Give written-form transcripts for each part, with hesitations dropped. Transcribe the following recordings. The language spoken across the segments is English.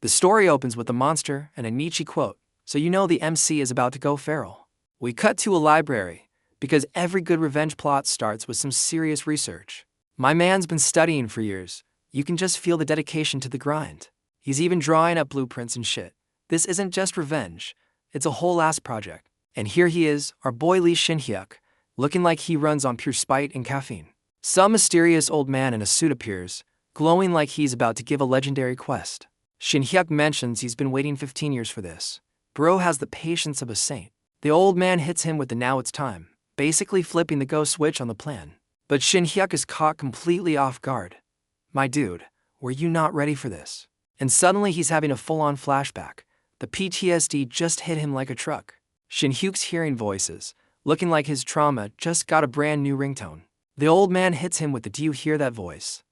The story opens with a monster and a Nietzsche quote, so you know the MC is about to go feral. We cut to a library, because every good revenge plot starts with some serious research. My man's been studying for years. You can just feel the dedication to the grind. He's even drawing up blueprints and shit. This isn't just revenge, it's a whole ass project. And here he is, our boy Lee Shin-hyuk, looking like he runs on pure spite and caffeine. Some mysterious old man in a suit appears, glowing like he's about to give a legendary quest. Shin-hyuk mentions he's been waiting 15 years for this. Bro has the patience of a saint. The old man hits him with the now it's time, basically flipping the go switch on the plan. But Shin-hyuk is caught completely off guard. My dude, were you not ready for this? And suddenly he's having a full-on flashback. The PTSD just hit him like a truck. Shin-hyuk's hearing voices, looking like his trauma just got a brand new ringtone. The old man hits him with the "Do you hear that voice?"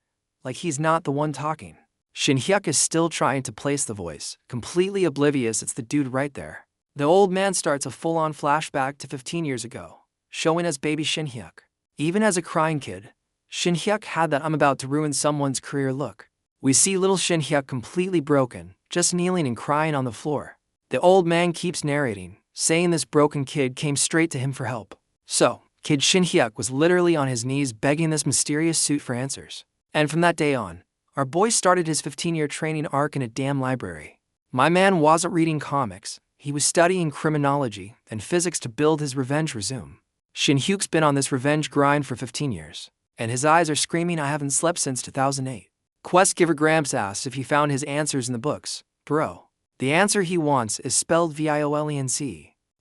Like he's not the one talking. Shin-hyuk is still trying to place the voice, completely oblivious it's the dude right there. The old man starts a full-on flashback to 15 years ago, showing us baby Shin-hyuk. Even as a crying kid, Shin-hyuk had that "I'm about to ruin someone's career" look. We see little Shin-hyuk completely broken, just kneeling and crying on the floor. The old man keeps narrating, saying this broken kid came straight to him for help. So, kid Shin-hyuk was literally on his knees begging this mysterious suit for answers. And from that day on, our boy started his 15-year training arc in a damn library. My man wasn't reading comics, he was studying criminology and physics to build his revenge resume. Shin-hyuk's been on this revenge grind for 15 years, and his eyes are screaming I haven't slept since 2008. Quest giver Gramps asks if he found his answers in the books. Bro, the answer he wants is spelled violence.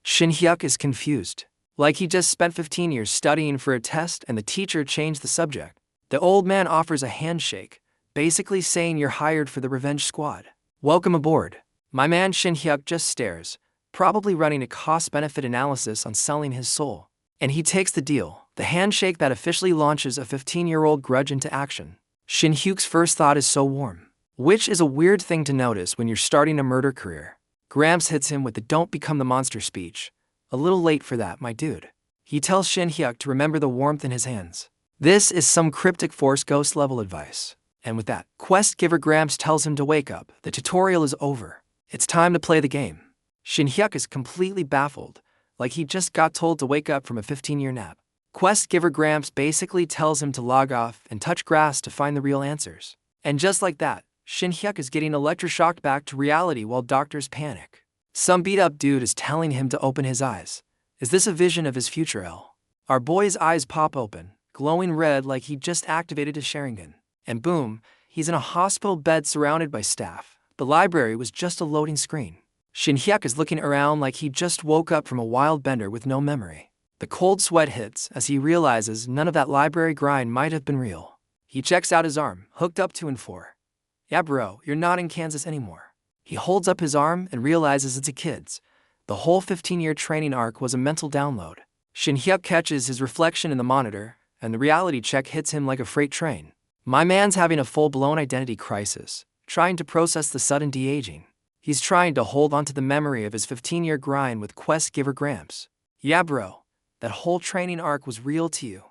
Shin-hyuk is confused. Like he just spent 15 years studying for a test and the teacher changed the subject. The old man offers a handshake, basically saying you're hired for the revenge squad. Welcome aboard. My man Shin-hyuk just stares, probably running a cost-benefit analysis on selling his soul. And he takes the deal, the handshake that officially launches a 15-year-old grudge into action. Shin-hyuk's first thought is so warm, which is a weird thing to notice when you're starting a murder career. Gramps hits him with the "don't become the monster" speech. A little late for that, my dude. He tells Shin-hyuk to remember the warmth in his hands. This is some cryptic Force Ghost level advice. And with that, quest giver Gramps tells him to wake up, the tutorial is over. It's time to play the game. Shin-hyuk is completely baffled, like he just got told to wake up from a 15-year nap. Quest giver Gramps basically tells him to log off and touch grass to find the real answers. And just like that, Shin-hyuk is getting electroshocked back to reality while doctors panic. Some beat-up dude is telling him to open his eyes. Is this a vision of his future L? Our boy's eyes pop open, glowing red like he just activated his Sharingan. And boom, he's in a hospital bed surrounded by staff. The library was just a loading screen. Shin-hyuk is looking around like he just woke up from a wild bender with no memory. The cold sweat hits as he realizes none of that library grind might have been real. He checks out his arm, hooked up to N4. Yeah bro, you're not in Kansas anymore. He holds up his arm and realizes it's a kid's. The whole 15-year training arc was a mental download. Shin-hyuk catches his reflection in the monitor, and the reality check hits him like a freight train. My man's having a full-blown identity crisis, trying to process the sudden de-aging. He's trying to hold onto the memory of his 15-year grind with quest giver Gramps. Yeah bro, that whole training arc was real to you,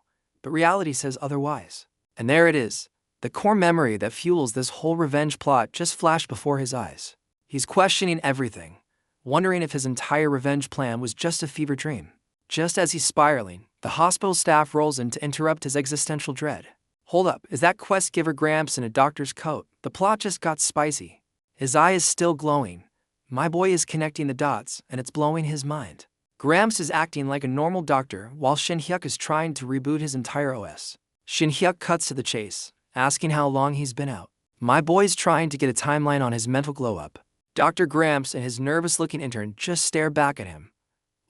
but reality says otherwise. And there it is. The core memory that fuels this whole revenge plot just flashed before his eyes. He's questioning everything, wondering if his entire revenge plan was just a fever dream. Just as he's spiraling, the hospital staff rolls in to interrupt his existential dread. Hold up, is that quest giver Gramps in a doctor's coat? The plot just got spicy. His eye is still glowing. My boy is connecting the dots, and it's blowing his mind. Gramps is acting like a normal doctor while Shin-hyuk is trying to reboot his entire OS. Shin-hyuk cuts to the chase, asking how long he's been out. My boy's trying to get a timeline on his mental glow-up. Dr. Gramps and his nervous-looking intern just stare back at him.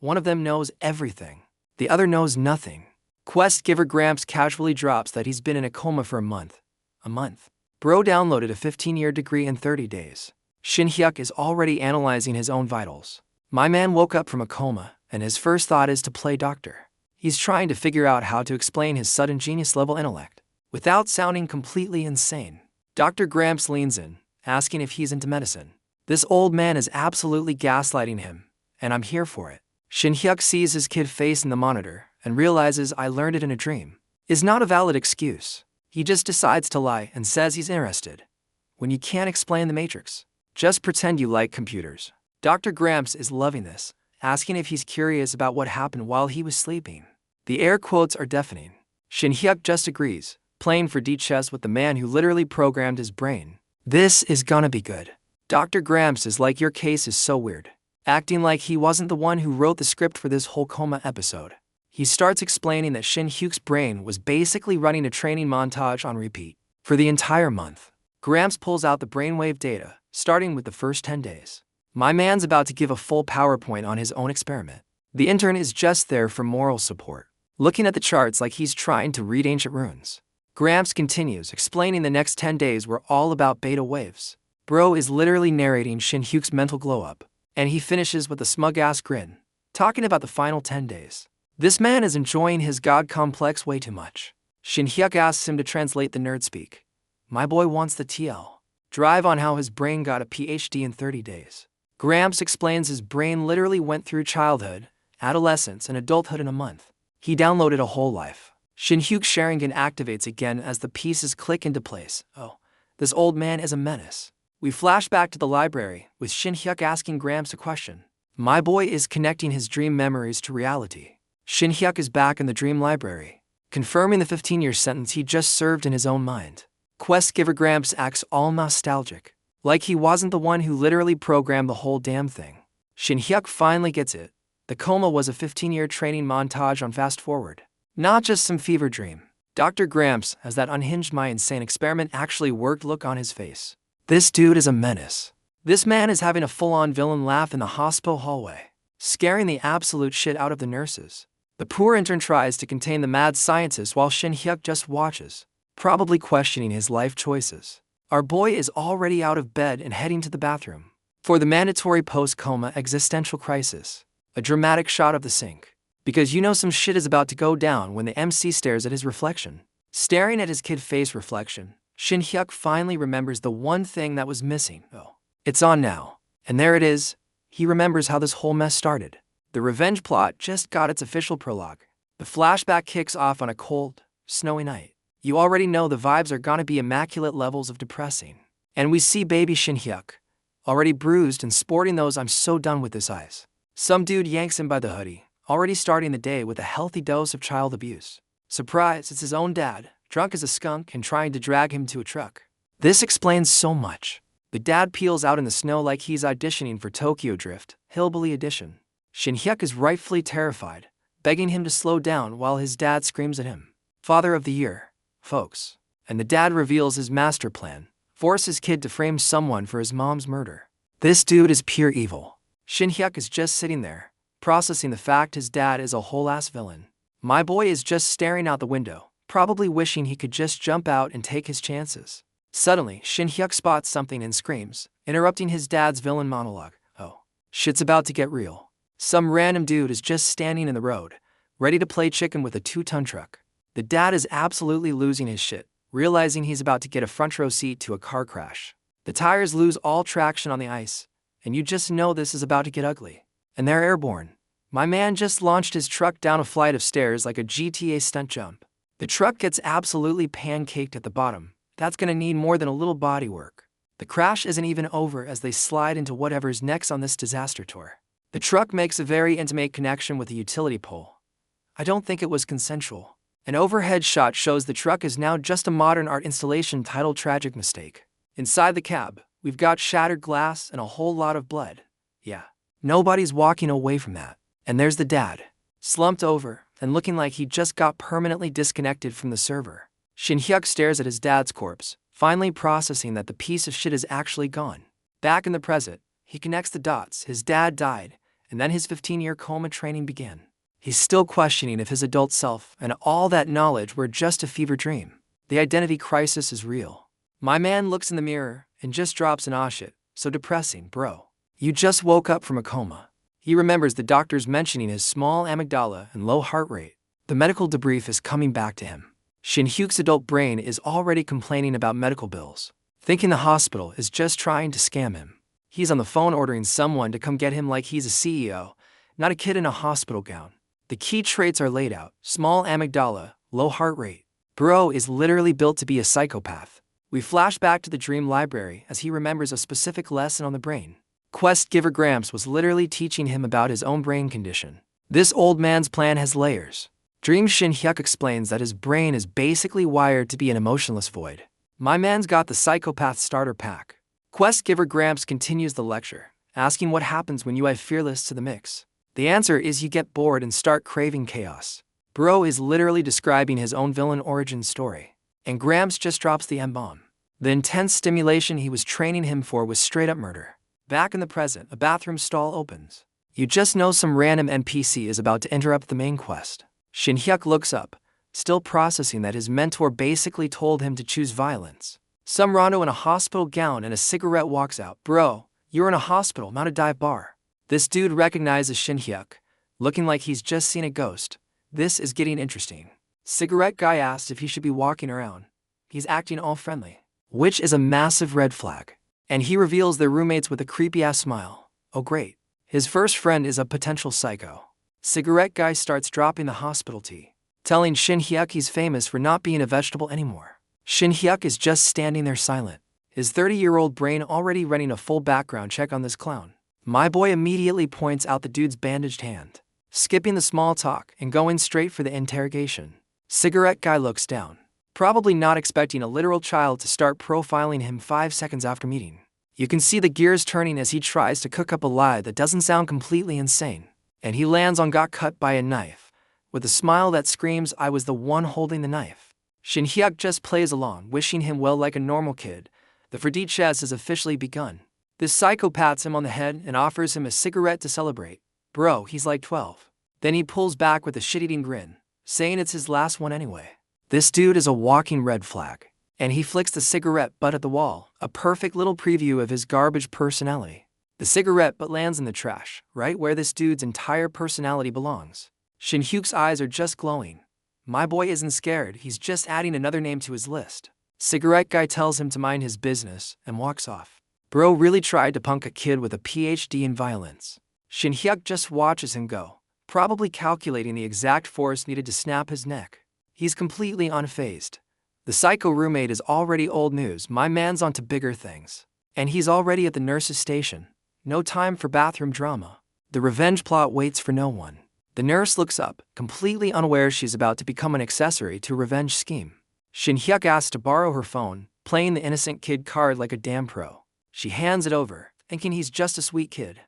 One of them knows everything. The other knows nothing. Quest giver Gramps casually drops that he's been in a coma for a month. A month. Bro downloaded a 15-year degree in 30 days. Shin-hyuk is already analyzing his own vitals. My man woke up from a coma, and his first thought is to play doctor. He's trying to figure out how to explain his sudden genius-level intellect without sounding completely insane. Dr. Gramps leans in, asking if he's into medicine. This old man is absolutely gaslighting him, and I'm here for it. Shin-hyuk sees his kid face in the monitor and realizes I learned it in a dream. Is not a valid excuse. He just decides to lie and says he's interested. When you can't explain the Matrix, Just pretend you like computers. Dr. Gramps is loving this, asking if he's curious about what happened while he was sleeping. The air quotes are deafening. Shin Hyuk just agrees, playing for D chess with the man who literally programmed his brain. This is gonna be good. Dr. Gramps is like, your case is so weird, acting like he wasn't the one who wrote the script for this whole coma episode. He starts explaining that Shin Hyuk's brain was basically running a training montage on repeat for the entire month. Gramps pulls out the brainwave data, starting with the first 10 days. My man's about to give a full PowerPoint on his own experiment. The intern is just there for moral support, looking at the charts like he's trying to read ancient runes. Gramps continues, explaining the next 10 days were all about beta waves. Bro is literally narrating Shin Hyuk's mental glow-up, and he finishes with a smug-ass grin, talking about the final 10 days. This man is enjoying his god complex way too much. Shin Hyuk asks him to translate the nerd speak. My boy wants the TL drive on how his brain got a PhD in 30 days. Gramps explains his brain literally went through childhood, adolescence, and adulthood in a month. He downloaded a whole life. Shin Hyuk's Sharingan activates again as the pieces click into place. Oh, this old man is a menace. We flash back to the library, with Shin Hyuk asking Gramps a question. My boy is connecting his dream memories to reality. Shin Hyuk is back in the dream library, confirming the 15-year sentence he just served in his own mind. Quest giver Gramps acts all nostalgic, like he wasn't the one who literally programmed the whole damn thing. Shin Hyuk finally gets it. The coma was a 15-year training montage on fast forward, not just some fever dream. Dr. Gramps has that unhinged my insane experiment actually worked look on his face. This dude is a menace. This man is having a full-on villain laugh in the hospital hallway, scaring the absolute shit out of the nurses. The poor intern tries to contain the mad scientist while Shin Hyuk just watches, probably questioning his life choices. Our boy is already out of bed and heading to the bathroom for the mandatory post-coma existential crisis. A dramatic shot of the sink, because you know some shit is about to go down when the MC stares at his reflection. Staring at his kid face reflection, Shin Hyuk finally remembers the one thing that was missing. Oh, it's on now. And there it is. He remembers how this whole mess started. The revenge plot just got its official prologue. The flashback kicks off on a cold, snowy night. You already know the vibes are gonna be immaculate levels of depressing. And we see baby Shin Hyuk, already bruised and sporting those I'm so done with this eyes. Some dude yanks him by the hoodie, already starting the day with a healthy dose of child abuse. Surprise, it's his own dad, drunk as a skunk and trying to drag him to a truck. This explains so much. The dad peels out in the snow like he's auditioning for Tokyo Drift, Hillbilly Edition. Shin Hyuk is rightfully terrified, begging him to slow down while his dad screams at him. Father of the year, folks. And the dad reveals his master plan, force his kid to frame someone for his mom's murder. This dude is pure evil. Shin Hyuk is just sitting there, processing the fact his dad is a whole-ass villain. My boy is just staring out the window, probably wishing he could just jump out and take his chances. Suddenly, Shin Hyuk spots something and screams, interrupting his dad's villain monologue. Oh, shit's about to get real. Some random dude is just standing in the road, ready to play chicken with a 2-ton truck. The dad is absolutely losing his shit, realizing he's about to get a front row seat to a car crash. The tires lose all traction on the ice, and you just know this is about to get ugly. And they're airborne. My man just launched his truck down a flight of stairs like a GTA stunt jump. The truck gets absolutely pancaked at the bottom. That's gonna need more than a little body work. The crash isn't even over as they slide into whatever's next on this disaster tour. The truck makes a very intimate connection with a utility pole. I don't think it was consensual. An overhead shot shows the truck is now just a modern art installation titled Tragic Mistake. Inside the cab, we've got shattered glass and a whole lot of blood. Yeah, nobody's walking away from that. And there's the dad, slumped over and looking like he just got permanently disconnected from the server. Shin Hyuk stares at his dad's corpse, finally processing that the piece of shit is actually gone. Back in the present, he connects the dots. His dad died, and then his 15-year coma training began. He's still questioning if his adult self and all that knowledge were just a fever dream. The identity crisis is real. My man looks in the mirror and just drops an "ah shit, so depressing, bro. You just woke up from a coma." He remembers the doctors mentioning his small amygdala and low heart rate. The medical debrief is coming back to him. Shin Hyuk's adult brain is already complaining about medical bills, thinking the hospital is just trying to scam him. He's on the phone ordering someone to come get him like he's a CEO, not a kid in a hospital gown. The key traits are laid out: small amygdala, low heart rate. Bro is literally built to be a psychopath. We flash back to the dream library as he remembers a specific lesson on the brain. Quest giver Gramps was literally teaching him about his own brain condition. This old man's plan has layers. Dream Shin Hyuk explains that his brain is basically wired to be an emotionless void. My man's got the psychopath starter pack. Quest giver Gramps continues the lecture, asking what happens when you add fearless to the mix. The answer is you get bored and start craving chaos. Bro is literally describing his own villain origin story. And Gramps just drops the M-bomb. The intense stimulation he was training him for was straight up murder. Back in the present, a bathroom stall opens. You just know some random NPC is about to interrupt the main quest. Shin Hyuk looks up, still processing that his mentor basically told him to choose violence. Some rando in a hospital gown and a cigarette walks out. Bro, you're in a hospital, not a dive bar. This dude recognizes Shin Hyuk, looking like he's just seen a ghost. This is getting interesting. Cigarette guy asked if he should be walking around. He's acting all friendly, which is a massive red flag. And he reveals their roommates with a creepy-ass smile. Oh great. His first friend is a potential psycho. Cigarette guy starts dropping the hospital tea, telling Shin Hyuk he's famous for not being a vegetable anymore. Shin Hyuk is just standing there silent, his 30-year-old brain already running a full background check on this clown. My boy immediately points out the dude's bandaged hand, skipping the small talk and going straight for the interrogation. Cigarette guy looks down, probably not expecting a literal child to start profiling him 5 seconds after meeting. You can see the gears turning as he tries to cook up a lie that doesn't sound completely insane. And he lands on got cut by a knife, with a smile that screams I was the one holding the knife. Shin Hyuk just plays along, wishing him well like a normal kid. The Ferdiches has officially begun. This psycho pats him on the head and offers him a cigarette to celebrate. Bro, he's like 12. Then he pulls back with a shit-eating grin, saying it's his last one anyway. This dude is a walking red flag. And he flicks the cigarette butt at the wall, a perfect little preview of his garbage personality. The cigarette butt lands in the trash, right where this dude's entire personality belongs. Shin Hyuk's eyes are just glowing. My boy isn't scared, he's just adding another name to his list. Cigarette guy tells him to mind his business and walks off. Bro really tried to punk a kid with a PhD in violence. Shin Hyuk just watches him go, probably calculating the exact force needed to snap his neck. He's completely unfazed. The psycho roommate is already old news, my man's onto bigger things. And he's already at the nurse's station. No time for bathroom drama. The revenge plot waits for no one. The nurse looks up, completely unaware she's about to become an accessory to a revenge scheme. Shin Hyuk asks to borrow her phone, playing the innocent kid card like a damn pro. She hands it over, thinking he's just a sweet kid.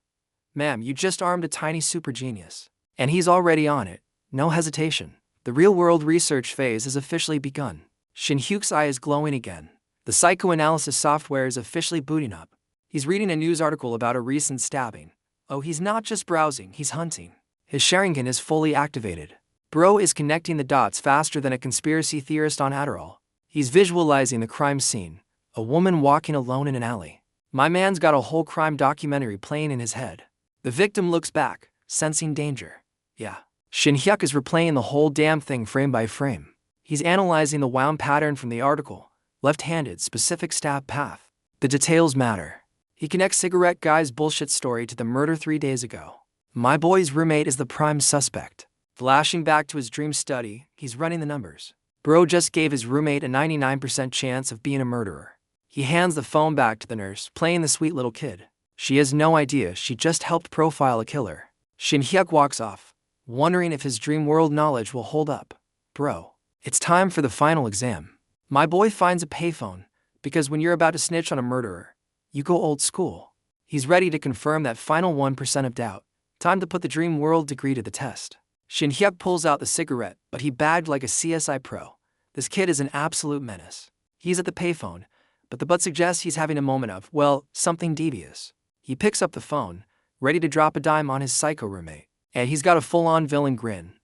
Ma'am, you just armed a tiny super genius. And he's already on it. No hesitation. The real-world research phase has officially begun. Shin Hyuk's eye is glowing again. The psychoanalysis software is officially booting up. He's reading a news article about a recent stabbing. Oh, he's not just browsing, he's hunting. His Sharingan is fully activated. Bro is connecting the dots faster than a conspiracy theorist on Adderall. He's visualizing the crime scene. A woman walking alone in an alley. My man's got a whole crime documentary playing in his head. The victim looks back, sensing danger. Yeah. Shin Hyuk is replaying the whole damn thing frame by frame. He's analyzing the wound pattern from the article. Left-handed, specific stab path. The details matter. He connects cigarette guy's bullshit story to the murder 3 days ago. My boy's roommate is the prime suspect. Flashing back to his dream study, he's running the numbers. Bro just gave his roommate a 99% chance of being a murderer. He hands the phone back to the nurse, playing the sweet little kid. She has no idea she just helped profile a killer. Shin Hyuk walks off, wondering if his dream world knowledge will hold up. Bro, it's time for the final exam. My boy finds a payphone, because when you're about to snitch on a murderer, you go old school. He's ready to confirm that final 1% of doubt. Time to put the dream world degree to the test. Shin Hyuk pulls out the cigarette, but he bagged like a CSI pro. This kid is an absolute menace. He's at the payphone, but the butt suggests he's having a moment of, well, something devious. He picks up the phone, ready to drop a dime on his psycho roommate, and he's got a full-on villain grin,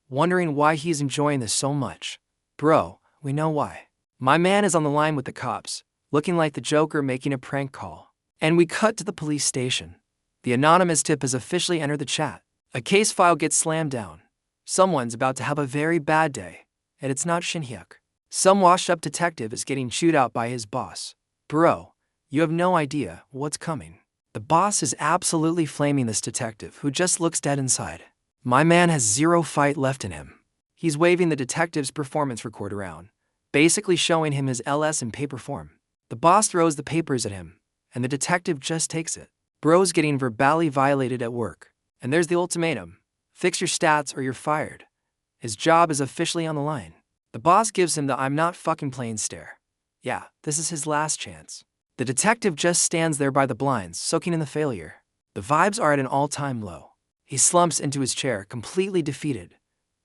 wondering why he's enjoying this so much. Bro, we know why. My man is on the line with the cops, looking like the Joker making a prank call. And we cut to the police station. The anonymous tip has officially entered the chat. A case file gets slammed down. Someone's about to have a very bad day, and it's not Shin Hyuk. Some washed-up detective is getting chewed out by his boss. Bro, you have no idea what's coming. The boss is absolutely flaming this detective who just looks dead inside. My man has zero fight left in him. He's waving the detective's performance record around, basically showing him his LS in paper form. The boss throws the papers at him, and the detective just takes it. Bro's getting verbally violated at work, and there's the ultimatum: fix your stats or you're fired. His job is officially on the line. The boss gives him the "I'm not fucking playing" stare. Yeah, this is his last chance. The detective just stands there by the blinds, soaking in the failure. The vibes are at an all-time low. He slumps into his chair, completely defeated.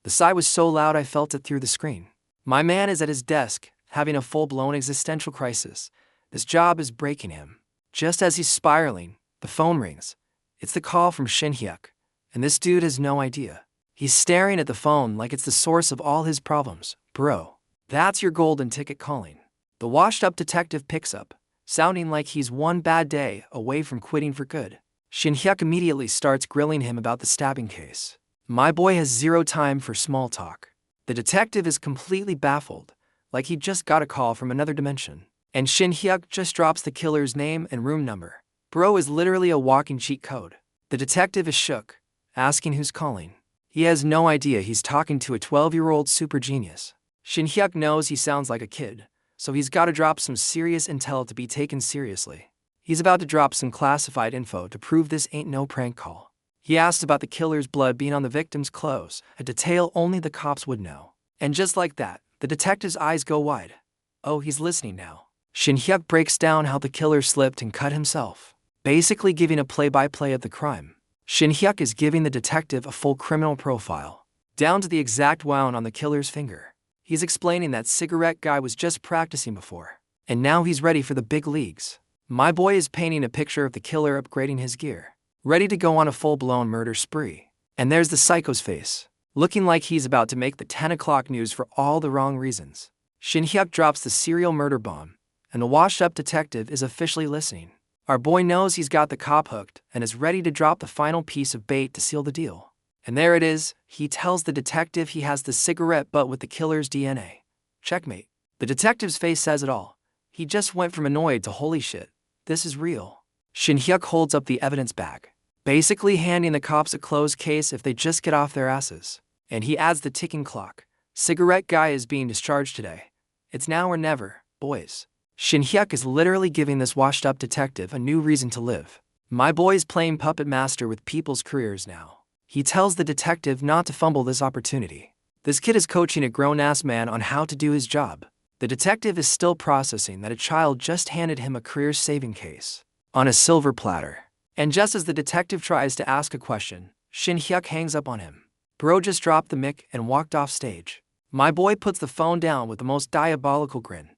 The sigh was so loud I felt it through the screen. My man is at his desk, having a full-blown existential crisis. This job is breaking him. Just as he's spiraling, the phone rings. It's the call from Shin Hyuk, and this dude has no idea. He's staring at the phone like it's the source of all his problems. Bro, that's your golden ticket calling. The washed-up detective picks up, sounding like he's one bad day away from quitting for good. Shin Hyuk immediately starts grilling him about the stabbing case. My boy has zero time for small talk. The detective is completely baffled, like he just got a call from another dimension. And Shin Hyuk just drops the killer's name and room number. Bro is literally a walking cheat code. The detective is shook, asking who's calling. He has no idea he's talking to a 12-year-old super genius. Shin Hyuk knows he sounds like a kid, so he's got to drop some serious intel to be taken seriously. He's about to drop some classified info to prove this ain't no prank call. He asked about the killer's blood being on the victim's clothes, a detail only the cops would know. And just like that, the detective's eyes go wide. Oh, he's listening now. Shin Hyuk breaks down how the killer slipped and cut himself, basically giving a play-by-play of the crime. Shin Hyuk is giving the detective a full criminal profile, down to the exact wound on the killer's finger. He's explaining that cigarette guy was just practicing before, and now he's ready for the big leagues. My boy is painting a picture of the killer upgrading his gear, ready to go on a full-blown murder spree. And there's the psycho's face, looking like he's about to make the 10 o'clock news for all the wrong reasons. Shin Hyuk drops the serial murder bomb, and the washed-up detective is officially listening. Our boy knows he's got the cop hooked and is ready to drop the final piece of bait to seal the deal. And there it is, he tells the detective he has the cigarette butt with the killer's DNA. Checkmate. The detective's face says it all. He just went from annoyed to holy shit, this is real. Shin Hyuk holds up the evidence bag, basically handing the cops a closed case if they just get off their asses. And he adds the ticking clock. Cigarette guy is being discharged today. It's now or never, boys. Shin Hyuk is literally giving this washed-up detective a new reason to live. My boy's playing puppet master with people's careers now. He tells the detective not to fumble this opportunity. This kid is coaching a grown-ass man on how to do his job. The detective is still processing that a child just handed him a career-saving case on a silver platter. And just as the detective tries to ask a question, Shin Hyuk hangs up on him. Bro just dropped the mic and walked off stage. My boy puts the phone down with the most diabolical grin.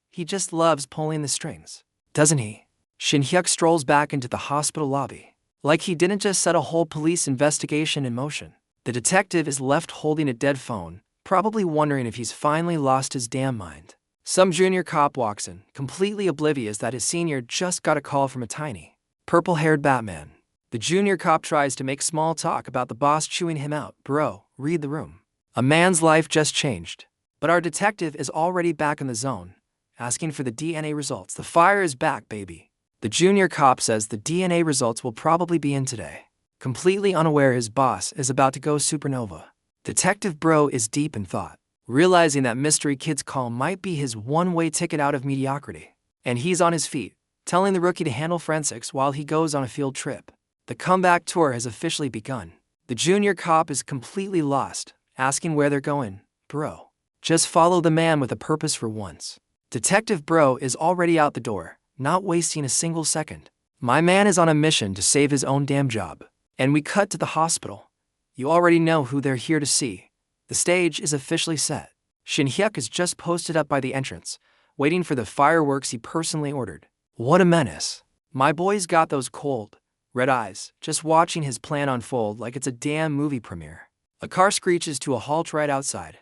He just loves pulling the strings, doesn't he? Shin Hyuk strolls back into the hospital lobby, like he didn't just set a whole police investigation in motion. The detective is left holding a dead phone, probably wondering if he's finally lost his damn mind. Some junior cop walks in, completely oblivious that his senior just got a call from a tiny, purple-haired Batman. The junior cop tries to make small talk about the boss chewing him out. Bro, read the room. A man's life just changed. But our detective is already back in the zone, asking for the DNA results. The fire is back, baby. The junior cop says the DNA results will probably be in today, completely unaware his boss is about to go supernova. Detective Bro is deep in thought, realizing that Mystery Kid's call might be his one-way ticket out of mediocrity. And he's on his feet, telling the rookie to handle forensics while he goes on a field trip. The comeback tour has officially begun. The junior cop is completely lost, asking where they're going. Bro, just follow the man with a purpose for once. Detective Bro is already out the door, not wasting a single second. My man is on a mission to save his own damn job. And we cut to the hospital. You already know who they're here to see. The stage is officially set. Shin Hyuk is just posted up by the entrance, waiting for the fireworks he personally ordered. What a menace. My boy's got those cold, red eyes, just watching his plan unfold like it's a damn movie premiere. A car screeches to a halt right outside.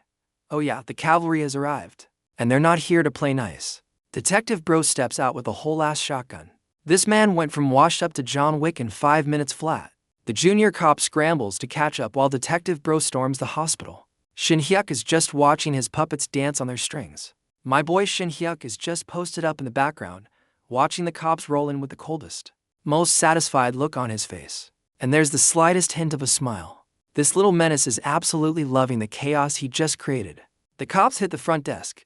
Oh yeah, the cavalry has arrived. And they're not here to play nice. Detective Bro steps out with a whole-ass shotgun. This man went from washed up to John Wick in 5 minutes flat. The junior cop scrambles to catch up while Detective Bro storms the hospital. Shin Hyuk is just watching his puppets dance on their strings. My boy Shin Hyuk is just posted up in the background, watching the cops roll in with the coldest, most satisfied look on his face. And there's the slightest hint of a smile. This little menace is absolutely loving the chaos he just created. The cops hit the front desk,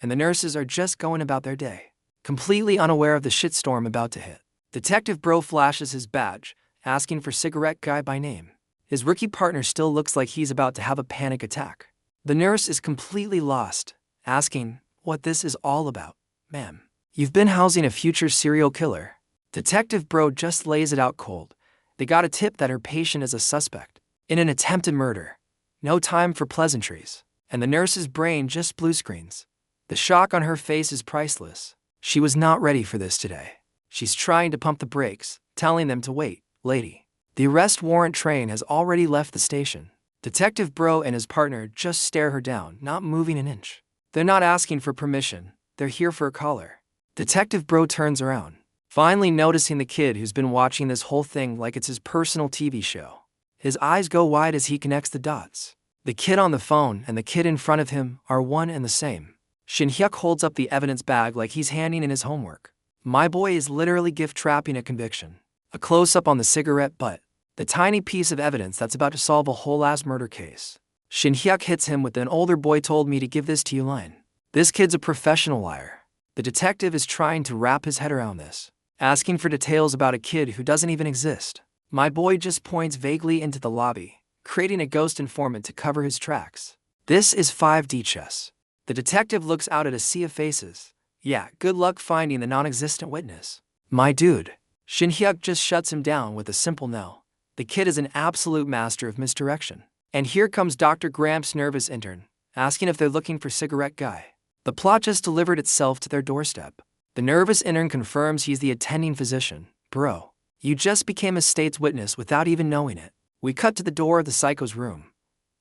and the nurses are just going about their day, completely unaware of the shitstorm about to hit. Detective Bro flashes his badge, asking for Cigarette Guy by name. His rookie partner still looks like he's about to have a panic attack. The nurse is completely lost, asking what this is all about. Ma'am, you've been housing a future serial killer. Detective Bro just lays it out cold. They got a tip that her patient is a suspect in an attempted murder. No time for pleasantries. And the nurse's brain just blue screens. The shock on her face is priceless. She was not ready for this today. She's trying to pump the brakes, telling them to wait, lady. The arrest warrant train has already left the station. Detective Bro and his partner just stare her down, not moving an inch. They're not asking for permission. They're here for a caller. Detective Bro turns around, finally noticing the kid who's been watching this whole thing like it's his personal TV show. His eyes go wide as he connects the dots. The kid on the phone and the kid in front of him are one and the same. Shin Hyuk holds up the evidence bag like he's handing in his homework. My boy is literally gift trapping a conviction. A close-up on the cigarette butt, the tiny piece of evidence that's about to solve a whole ass murder case. Shin Hyuk hits him with an older boy told me to give this to you line. This kid's a professional liar. The detective is trying to wrap his head around this, asking for details about a kid who doesn't even exist. My boy just points vaguely into the lobby, creating a ghost informant to cover his tracks. This is 5D chess. The detective looks out at a sea of faces. Yeah, good luck finding the non-existent witness. My dude. Shin Hyuk just shuts him down with a simple no. The kid is an absolute master of misdirection. And here comes Dr. Gramps' nervous intern, asking if they're looking for Cigarette Guy. The plot just delivered itself to their doorstep. The nervous intern confirms he's the attending physician. Bro, you just became a state's witness without even knowing it. We cut to the door of the psycho's room.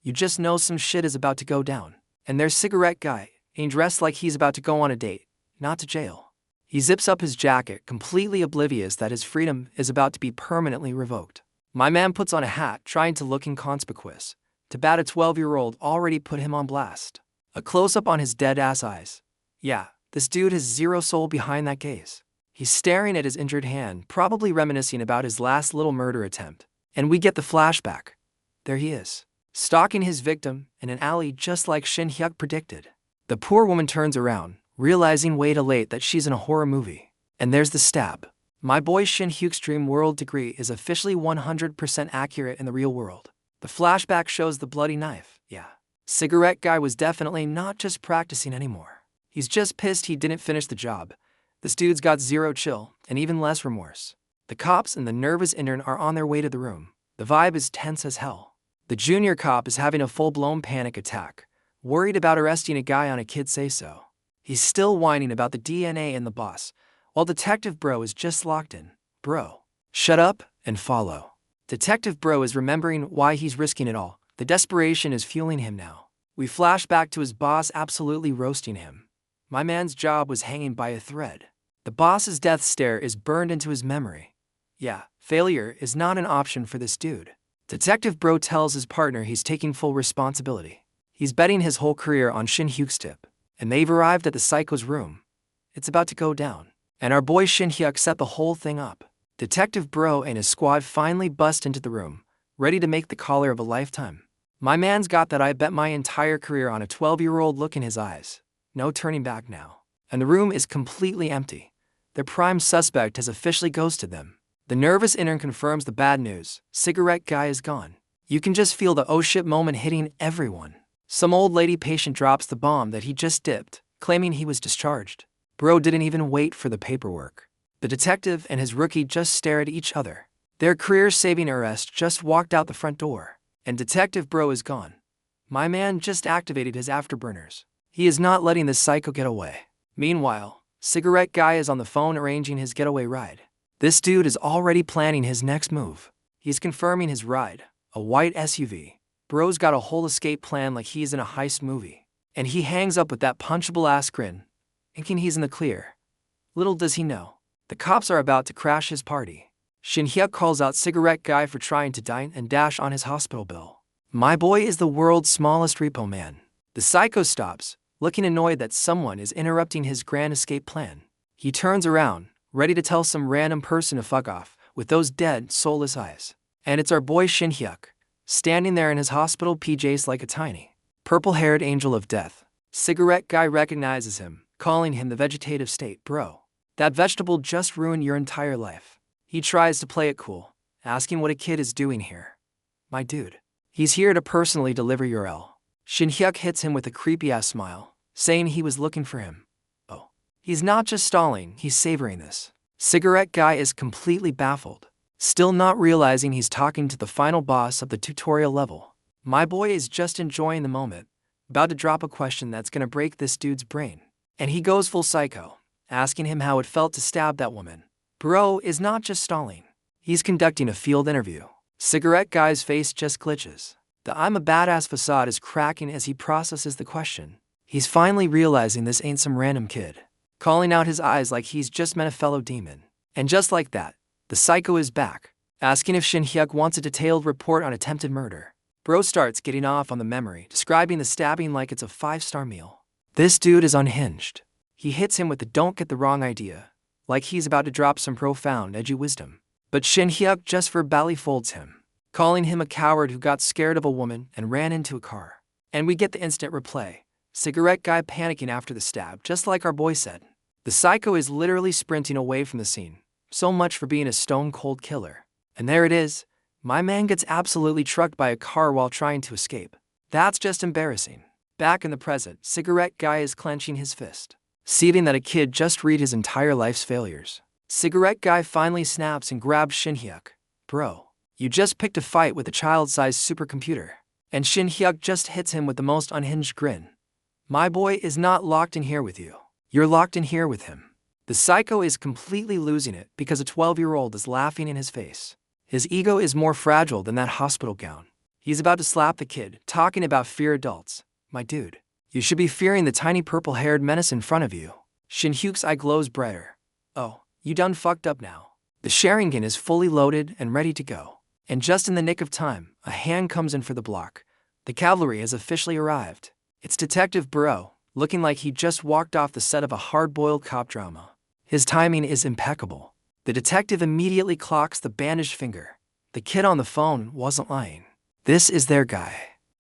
You just know some shit is about to go down. And there's Cigarette Guy, ain't dressed like he's about to go on a date, not to jail. He zips up his jacket, completely oblivious that his freedom is about to be permanently revoked. My man puts on a hat, trying to look inconspicuous. To bat a 12-year-old already put him on blast. A close-up on his dead-ass eyes. Yeah, this dude has zero soul behind that gaze. He's staring at his injured hand, probably reminiscing about his last little murder attempt. And we get the flashback. There he is, stalking his victim in an alley just like Shin Hyuk predicted. The poor woman turns around, realizing way too late that she's in a horror movie. And there's the stab. My boy Shin Hyuk's dream world degree is officially 100% accurate in the real world. The flashback shows the bloody knife. Yeah. Cigarette Guy was definitely not just practicing anymore. He's just pissed he didn't finish the job. This dude's got zero chill, and even less remorse. The cops and the nervous intern are on their way to the room. The vibe is tense as hell. The junior cop is having a full-blown panic attack, worried about arresting a guy on a kid say-so. He's still whining about the DNA in the boss, while Detective Bro is just locked in. Bro, shut up and follow. Detective Bro is remembering why he's risking it all. The desperation is fueling him now. We flash back to his boss absolutely roasting him. My man's job was hanging by a thread. The boss's death stare is burned into his memory. Yeah, failure is not an option for this dude. Detective Bro tells his partner he's taking full responsibility. He's betting his whole career on Shin Hyuk's tip. And they've arrived at the psycho's room. It's about to go down. And our boy Shin Hyuk set the whole thing up. Detective Bro and his squad finally bust into the room, ready to make the caller of a lifetime. My man's got that I bet my entire career on a 12-year-old look in his eyes. No turning back now. And the room is completely empty. Their prime suspect has officially ghosted them. The nervous intern confirms the bad news. Cigarette Guy is gone. You can just feel the oh shit moment hitting everyone. Some old lady patient drops the bomb that he just dipped, claiming he was discharged. Bro didn't even wait for the paperwork. The detective and his rookie just stare at each other. Their career-saving arrest just walked out the front door. And Detective Bro is gone. My man just activated his afterburners. He is not letting this psycho get away. Meanwhile, Cigarette Guy is on the phone arranging his getaway ride. This dude is already planning his next move. He's confirming his ride, a white SUV. Bro's got a whole escape plan like he's in a heist movie. And he hangs up with that punchable ass grin, thinking he's in the clear. Little does he know, the cops are about to crash his party. Shin Hyuk calls out Cigarette Guy for trying to dine and dash on his hospital bill. My boy is the world's smallest repo man. The psycho stops, looking annoyed that someone is interrupting his grand escape plan. He turns around, ready to tell some random person to fuck off, with those dead, soulless eyes. And it's our boy Shin Hyuk, standing there in his hospital PJs like a tiny, purple-haired angel of death. Cigarette guy recognizes him, calling him the vegetative state. Bro, that vegetable just ruined your entire life. He tries to play it cool, asking what a kid is doing here. My dude, he's here to personally deliver your L. Shin Hyuk hits him with a creepy-ass smile, saying he was looking for him. Oh, he's not just stalling, he's savoring this. Cigarette guy is completely baffled, still not realizing he's talking to the final boss of the tutorial level. My boy is just enjoying the moment, about to drop a question that's gonna break this dude's brain. And he goes full psycho, asking him how it felt to stab that woman. Bro is not just stalling, he's conducting a field interview. Cigarette guy's face just glitches. The I'm a badass facade is cracking as he processes the question. He's finally realizing this ain't some random kid, calling out his eyes like he's just met a fellow demon. And just like that, the psycho is back, asking if Shin Hyuk wants a detailed report on attempted murder. Bro starts getting off on the memory, describing the stabbing like it's a 5-star meal. This dude is unhinged. He hits him with the don't get the wrong idea, like he's about to drop some profound edgy wisdom. But Shin Hyuk just verbally folds him, calling him a coward who got scared of a woman and ran into a car. And we get the instant replay. Cigarette guy panicking after the stab, just like our boy said. The psycho is literally sprinting away from the scene. So much for being a stone-cold killer. And there it is. My man gets absolutely trucked by a car while trying to escape. That's just embarrassing. Back in the present, Cigarette guy is clenching his fist, seeing that a kid just read his entire life's failures. Cigarette guy finally snaps and grabs Shin Hyuk. Bro, you just picked a fight with a child-sized supercomputer. And Shin Hyuk just hits him with the most unhinged grin. My boy is not locked in here with you. You're locked in here with him. The psycho is completely losing it because a 12-year-old is laughing in his face. His ego is more fragile than that hospital gown. He's about to slap the kid, talking about fear adults. My dude, you should be fearing the tiny purple-haired menace in front of you. Shin Hyuk's eye glows brighter. Oh, you done fucked up now. The Sharingan is fully loaded and ready to go. And just in the nick of time, a hand comes in for the block. The cavalry has officially arrived. It's Detective Burrow, looking like he just walked off the set of a hard-boiled cop drama. His timing is impeccable. The detective immediately clocks the bandaged finger. The kid on the phone wasn't lying. This is their guy.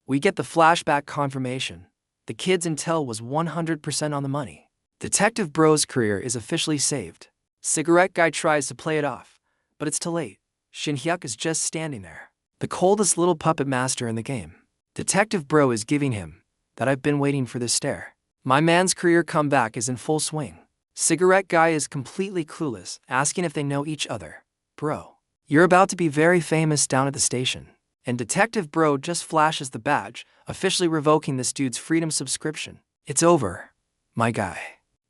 We get the flashback confirmation. The kid's intel was 100% on the money. Detective Bro's career is officially saved. Cigarette guy tries to play it off, but it's too late. Shin Hyuk is just standing there, the coldest little puppet master in the game. Detective Bro is giving him that I've been waiting for this stare. My man's career comeback is in full swing. Cigarette guy is completely clueless, asking if they know each other. Bro, you're about to be very famous down at the station. And Detective Bro just flashes the badge, officially revoking this dude's freedom subscription. It's over, my guy.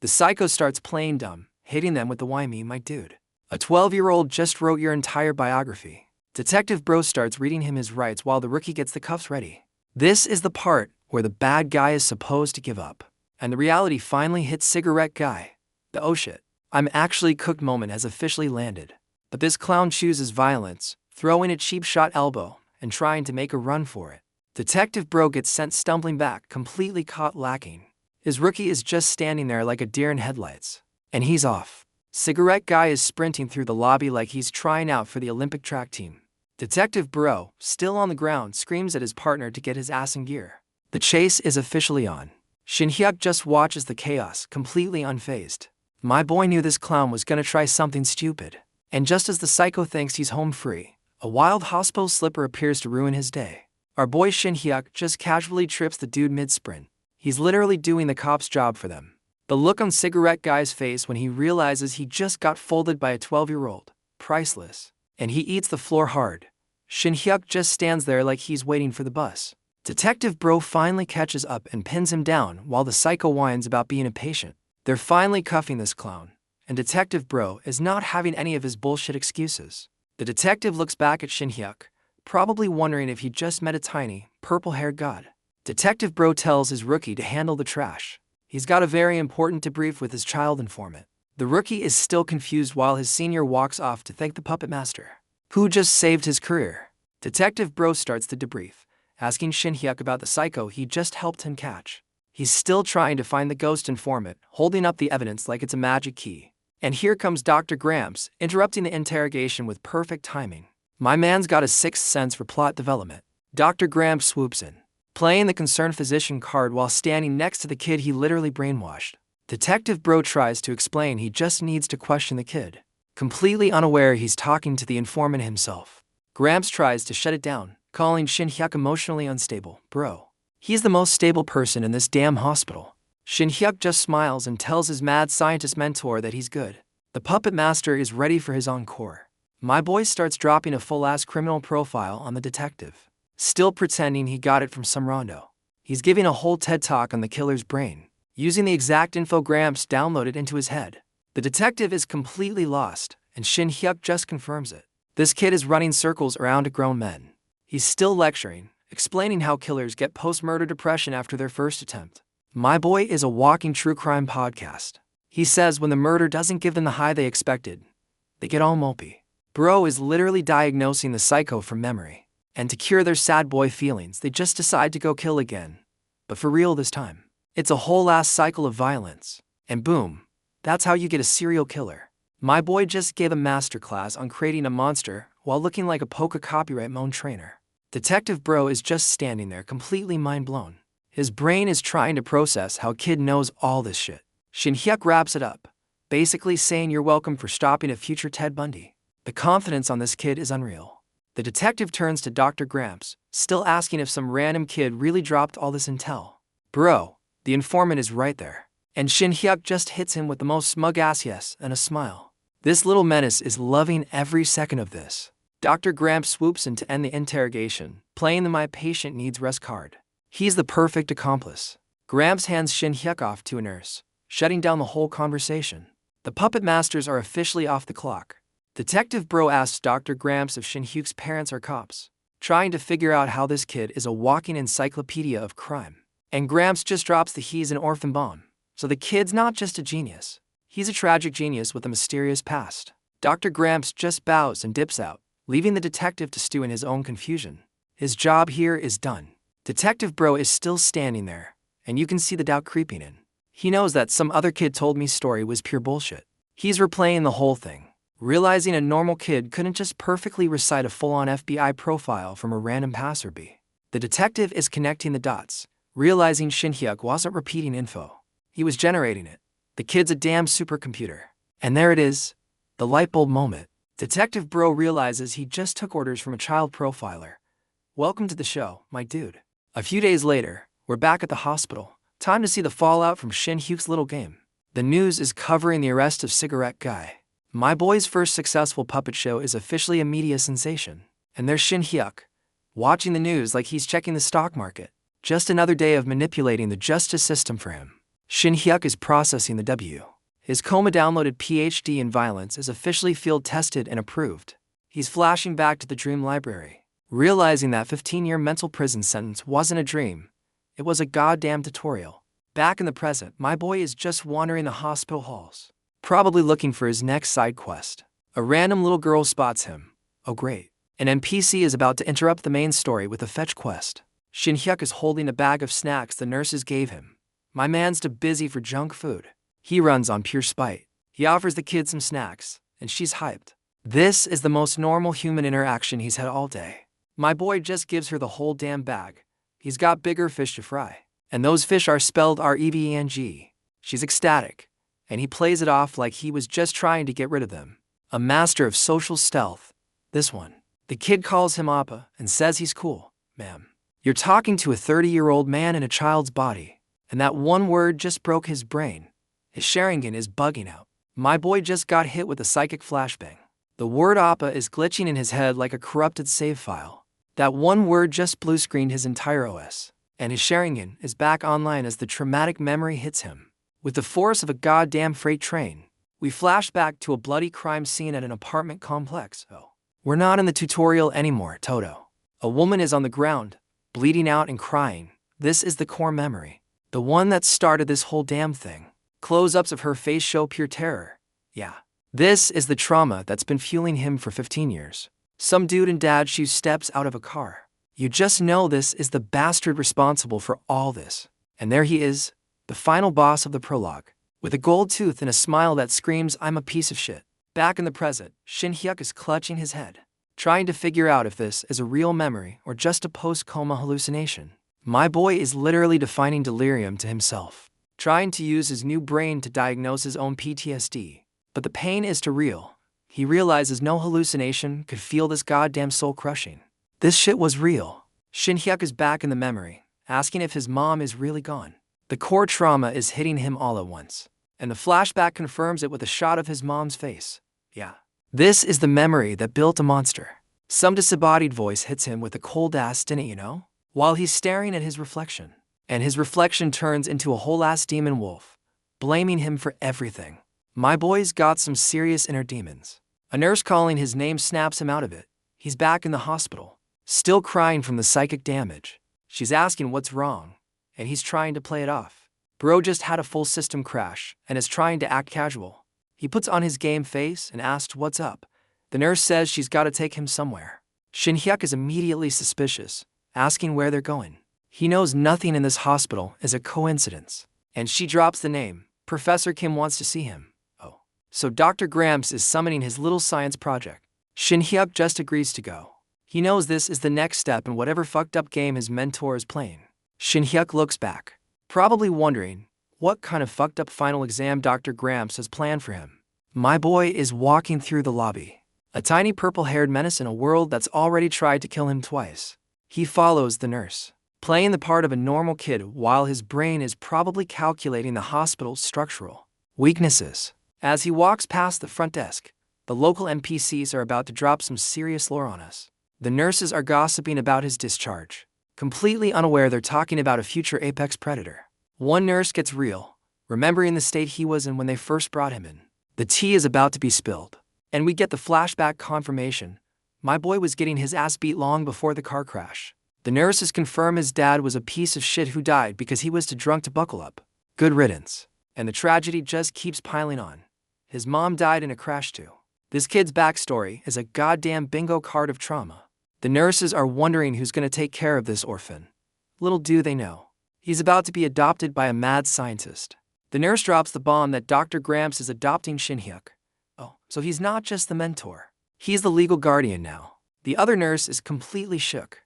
The psycho starts playing dumb, hitting them with the why me, my dude. A 12-year-old just wrote your entire biography. Detective Bro starts reading him his rights while the rookie gets the cuffs ready. This is the part where the bad guy is supposed to give up. And the reality finally hits Cigarette guy. The oh shit, I'm actually cooked moment has officially landed. But this clown chooses violence, throwing a cheap shot elbow, and trying to make a run for it. Detective Bro gets sent stumbling back, completely caught lacking. His rookie is just standing there like a deer in headlights. And he's off. Cigarette guy is sprinting through the lobby like he's trying out for the Olympic track team. Detective Bro, still on the ground, screams at his partner to get his ass in gear. The chase is officially on. Shin Hyuk just watches the chaos, completely unfazed. My boy knew this clown was gonna try something stupid. And just as the psycho thinks he's home free, a wild hospital slipper appears to ruin his day. Our boy Shin Hyuk just casually trips the dude mid-sprint. He's literally doing the cop's job for them. The look on Cigarette guy's face when he realizes he just got folded by a 12-year-old. Priceless. And he eats the floor hard. Shin Hyuk just stands there like he's waiting for the bus. Detective Bro finally catches up and pins him down while the psycho whines about being impatient. They're finally cuffing this clown. And Detective Bro is not having any of his bullshit excuses. The detective looks back at Shin Hyuk, probably wondering if he just met a tiny, purple-haired god. Detective Bro tells his rookie to handle the trash. He's got a very important debrief with his child informant. The rookie is still confused while his senior walks off to thank the puppet master, who just saved his career. Detective Bro starts the debrief, asking Shin Hyuk about the psycho he just helped him catch. He's still trying to find the ghost informant, holding up the evidence like it's a magic key. And here comes Dr. Gramps, interrupting the interrogation with perfect timing. My man's got a sixth sense for plot development. Dr. Gramps swoops in, playing the concerned physician card while standing next to the kid he literally brainwashed. Detective Bro tries to explain he just needs to question the kid, completely unaware he's talking to the informant himself. Gramps tries to shut it down, calling Shin Hyuk emotionally unstable. Bro, he's the most stable person in this damn hospital. Shin Hyuk just smiles and tells his mad scientist mentor that he's good. The puppet master is ready for his encore. My boy starts dropping a full-ass criminal profile on the detective, still pretending he got it from some rondo. He's giving a whole TED talk on the killer's brain, using the exact info Gramps downloaded into his head. The detective is completely lost, and Shin Hyuk just confirms it. This kid is running circles around grown men. He's still lecturing, explaining how killers get post-murder depression after their first attempt. My boy is a walking true crime podcast. He says when the murder doesn't give them the high they expected, they get all mopey. Bro is literally diagnosing the psycho from memory. And to cure their sad boy feelings, they just decide to go kill again. But for real this time. It's a whole ass cycle of violence. And boom, that's how you get a serial killer. My boy just gave a masterclass on creating a monster while looking like a Polka copyright moan trainer. Detective Bro is just standing there completely mind blown. His brain is trying to process how kid knows all this shit. Shin Hyuk wraps it up, basically saying you're welcome for stopping a future Ted Bundy. The confidence on this kid is unreal. The detective turns to Dr. Gramps, still asking if some random kid really dropped all this intel. Bro, the informant is right there. And Shin Hyuk just hits him with the most smug-ass yes and a smile. This little menace is loving every second of this. Dr. Gramps swoops in to end the interrogation, playing the My Patient Needs Rest card. He's the perfect accomplice. Gramps hands Shin Hyuk off to a nurse, shutting down the whole conversation. The puppet masters are officially off the clock. Detective Bro asks Dr. Gramps if Shin Hyuk's parents are cops, trying to figure out how this kid is a walking encyclopedia of crime. And Gramps just drops the he's an orphan bomb. So the kid's not just a genius. He's a tragic genius with a mysterious past. Dr. Gramps just bows and dips out, leaving the detective to stew in his own confusion. His job here is done. Detective Bro is still standing there, and you can see the doubt creeping in. He knows that some other kid told me story was pure bullshit. He's replaying the whole thing, realizing a normal kid couldn't just perfectly recite a full-on FBI profile from a random passerby. The detective is connecting the dots, realizing Shin Hyuk wasn't repeating info. He was generating it. The kid's a damn supercomputer. And there it is, the light bulb moment. Detective Bro realizes he just took orders from a child profiler. Welcome to the show, my dude. A few days later, we're back at the hospital. Time to see the fallout from Shin Hyuk's little game. The news is covering the arrest of Cigarette Guy. My boy's first successful puppet show is officially a media sensation. And there's Shin Hyuk, watching the news like he's checking the stock market. Just another day of manipulating the justice system for him. Shin Hyuk is processing the W. His coma-downloaded PhD in violence is officially field-tested and approved. He's flashing back to the dream library, realizing that 15-year mental prison sentence wasn't a dream. It was a goddamn tutorial. Back in the present, my boy is just wandering the hospital halls, probably looking for his next side quest. A random little girl spots him. Oh great. An NPC is about to interrupt the main story with a fetch quest. Shin Hyuk is holding a bag of snacks the nurses gave him. My man's too busy for junk food. He runs on pure spite. He offers the kid some snacks, and she's hyped. This is the most normal human interaction he's had all day. My boy just gives her the whole damn bag. He's got bigger fish to fry. And those fish are spelled R-E-V-E-N-G. She's ecstatic, and he plays it off like he was just trying to get rid of them. A master of social stealth, this one. The kid calls him Appa and says he's cool. Ma'am, you're talking to a 30-year-old man in a child's body. And that one word just broke his brain. His Sharingan is bugging out. My boy just got hit with a psychic flashbang. The word Appa is glitching in his head like a corrupted save file. That one word just blue-screened his entire OS. And his Sharingan is back online as the traumatic memory hits him. With the force of a goddamn freight train, we flash back to a bloody crime scene at an apartment complex. Oh, we're not in the tutorial anymore, Toto. A woman is on the ground, bleeding out and crying. This is the core memory. The one that started this whole damn thing. Close-ups of her face show pure terror. Yeah. This is the trauma that's been fueling him for 15 years. Some dude in dad shoes steps out of a car. You just know this is the bastard responsible for all this. And there he is, the final boss of the prologue, with a gold tooth and a smile that screams, I'm a piece of shit. Back in the present, Shin Hyuk is clutching his head, trying to figure out if this is a real memory or just a post-coma hallucination. My boy is literally defining delirium to himself, trying to use his new brain to diagnose his own PTSD. But the pain is too real. He realizes no hallucination could feel this goddamn soul-crushing. This shit was real. Shin Hyuk is back in the memory, asking if his mom is really gone. The core trauma is hitting him all at once, and the flashback confirms it with a shot of his mom's face. Yeah. This is the memory that built a monster. Some disembodied voice hits him with a cold-ass "didn't you know?" while he's staring at his reflection. And his reflection turns into a whole-ass demon wolf, blaming him for everything. My boy's got some serious inner demons. A nurse calling his name snaps him out of it. He's back in the hospital, still crying from the psychic damage. She's asking what's wrong, and he's trying to play it off. Bro just had a full system crash and is trying to act casual. He puts on his game face and asks what's up. The nurse says she's got to take him somewhere. Shin Hyuk is immediately suspicious, asking where they're going. He knows nothing in this hospital is a coincidence. And she drops the name. Professor Kim wants to see him. Oh. So Dr. Gramps is summoning his little science project. Shin Hyuk just agrees to go. He knows this is the next step in whatever fucked up game his mentor is playing. Shin Hyuk looks back, probably wondering what kind of fucked up final exam Dr. Gramps has planned for him. My boy is walking through the lobby, a tiny purple-haired menace in a world that's already tried to kill him twice. He follows the nurse, playing the part of a normal kid while his brain is probably calculating the hospital's structural weaknesses. As he walks past the front desk, the local NPCs are about to drop some serious lore on us. The nurses are gossiping about his discharge, completely unaware they're talking about a future apex predator. One nurse gets real, remembering the state he was in when they first brought him in. The tea is about to be spilled, and we get the flashback confirmation. My boy was getting his ass beat long before the car crash. The nurses confirm his dad was a piece of shit who died because he was too drunk to buckle up. Good riddance. And the tragedy just keeps piling on. His mom died in a crash too. This kid's backstory is a goddamn bingo card of trauma. The nurses are wondering who's going to take care of this orphan. Little do they know, he's about to be adopted by a mad scientist. The nurse drops the bomb that Dr. Gramps is adopting Shin Hyuk. Oh, so he's not just the mentor. He's the legal guardian now. The other nurse is completely shook.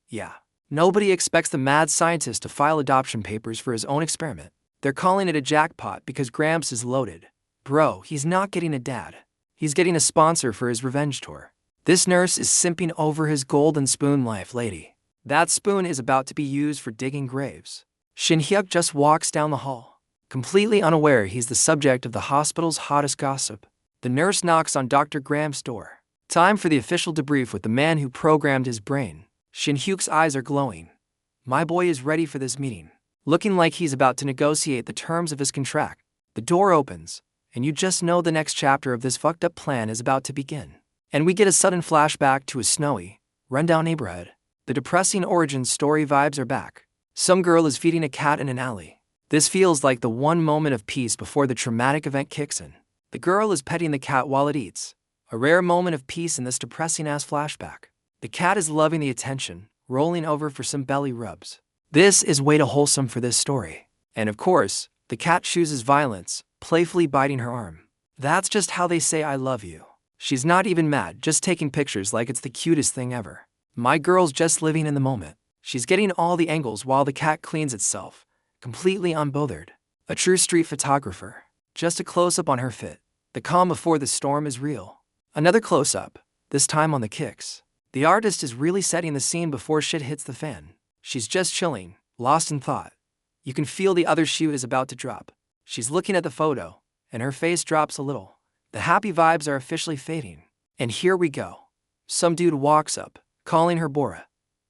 Yeah, nobody expects the mad scientist to file adoption papers for his own experiment. They're calling it a jackpot because Gramps is loaded. Bro, he's not getting a dad. He's getting a sponsor for his revenge tour. This nurse is simping over his golden spoon life lady. That spoon is about to be used for digging graves. Shin Hyuk just walks down the hall, completely unaware he's the subject of the hospital's hottest gossip. The nurse knocks on Dr. Graham's door. Time for the official debrief with the man who programmed his brain. Shin Hyuk's eyes are glowing. My boy is ready for this meeting, looking like he's about to negotiate the terms of his contract. The door opens, and you just know the next chapter of this fucked up plan is about to begin. And we get a sudden flashback to a snowy, rundown neighborhood. The depressing origin story vibes are back. Some girl is feeding a cat in an alley. This feels like the one moment of peace before the traumatic event kicks in. The girl is petting the cat while it eats. A rare moment of peace in this depressing-ass flashback. The cat is loving the attention, rolling over for some belly rubs. This is way too wholesome for this story. And of course, the cat chooses violence, playfully biting her arm. That's just how they say I love you. She's not even mad, just taking pictures like it's the cutest thing ever. My girl's just living in the moment. She's getting all the angles while the cat cleans itself, completely unbothered. A true street photographer. Just a close-up on her fit. The calm before the storm is real. Another close-up, this time on the kicks. The artist is really setting the scene before shit hits the fan. She's just chilling, lost in thought. You can feel the other shoe is about to drop. She's looking at the photo, and her face drops a little. The happy vibes are officially fading. And here we go. Some dude walks up, calling her Bora.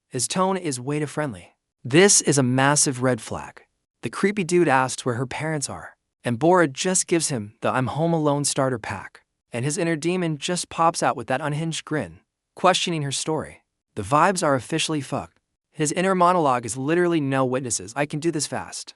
His tone is way too friendly. This is a massive red flag. The creepy dude asks where her parents are, and Bora just gives him the I'm home alone starter pack. And his inner demon just pops out with that unhinged grin, questioning her story. The vibes are officially fucked. His inner monologue is literally no witnesses. I can do this fast.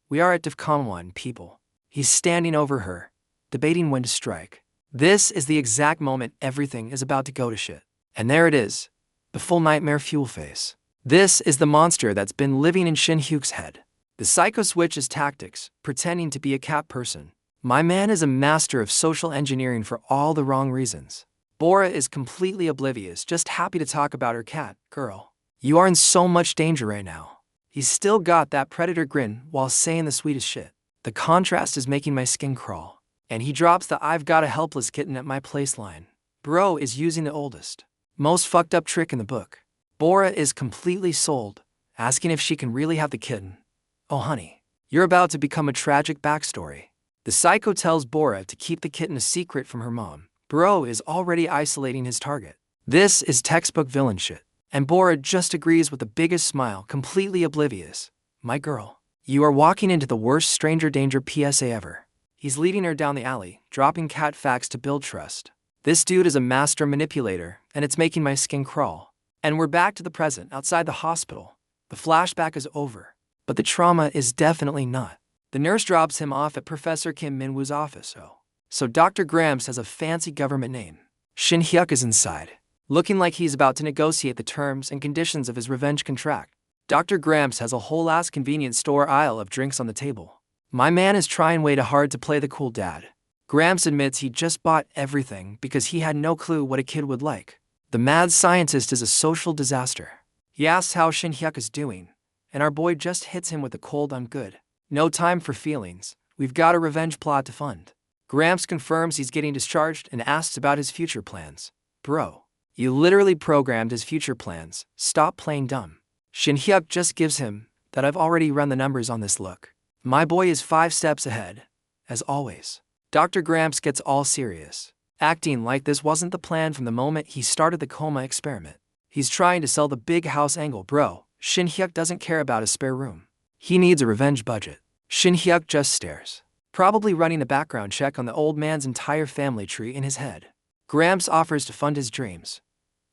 We are at DEFCON 1, people. He's standing over her, debating when to strike. This is the exact moment everything is about to go to shit. And there it is, the full nightmare fuel face. This is the monster that's been living in Shin Hyuk's head. The psycho switch's tactics, pretending to be a cat person. My man is a master of social engineering for all the wrong reasons. Bora is completely oblivious, just happy to talk about her cat. Girl, you are in so much danger right now. He's still got that predator grin while saying the sweetest shit. The contrast is making my skin crawl. And he drops the "I've got a helpless kitten at my place" line. Bro is using the oldest, most fucked up trick in the book. Bora is completely sold, asking if she can really have the kitten. Oh honey, you're about to become a tragic backstory. The psycho tells Bora to keep the kitten a secret from her mom. Bro is already isolating his target. This is textbook villain shit. And Bora just agrees with the biggest smile, completely oblivious. My girl, you are walking into the worst stranger danger PSA ever. He's leading her down the alley, dropping cat facts to build trust. This dude is a master manipulator, and it's making my skin crawl. And we're back to the present, outside the hospital. The flashback is over, but the trauma is definitely not. The nurse drops him off at Professor Kim Min-woo's office. So Dr. Gramps has a fancy government name. Shin Hyuk is inside, looking like he's about to negotiate the terms and conditions of his revenge contract. Dr. Gramps has a whole ass convenience store aisle of drinks on the table. My man is trying way too hard to play the cool dad. Gramps admits he just bought everything because he had no clue what a kid would like. The mad scientist is a social disaster. He asks how Shin Hyuk is doing, and our boy just hits him with a cold "I'm good. No time for feelings. We've got a revenge plot to fund." Gramps confirms he's getting discharged and asks about his future plans. Bro, you literally programmed his future plans. Stop playing dumb. Shin Hyuk just gives him that "I've already run the numbers on this, look. My boy is 5 steps ahead, as always." Dr. Gramps gets all serious, acting like this wasn't the plan from the moment he started the coma experiment. He's trying to sell the big house angle. Bro, Shin Hyuk doesn't care about a spare room. He needs a revenge budget. Shin Hyuk just stares, probably running a background check on the old man's entire family tree in his head. Gramps offers to fund his dreams.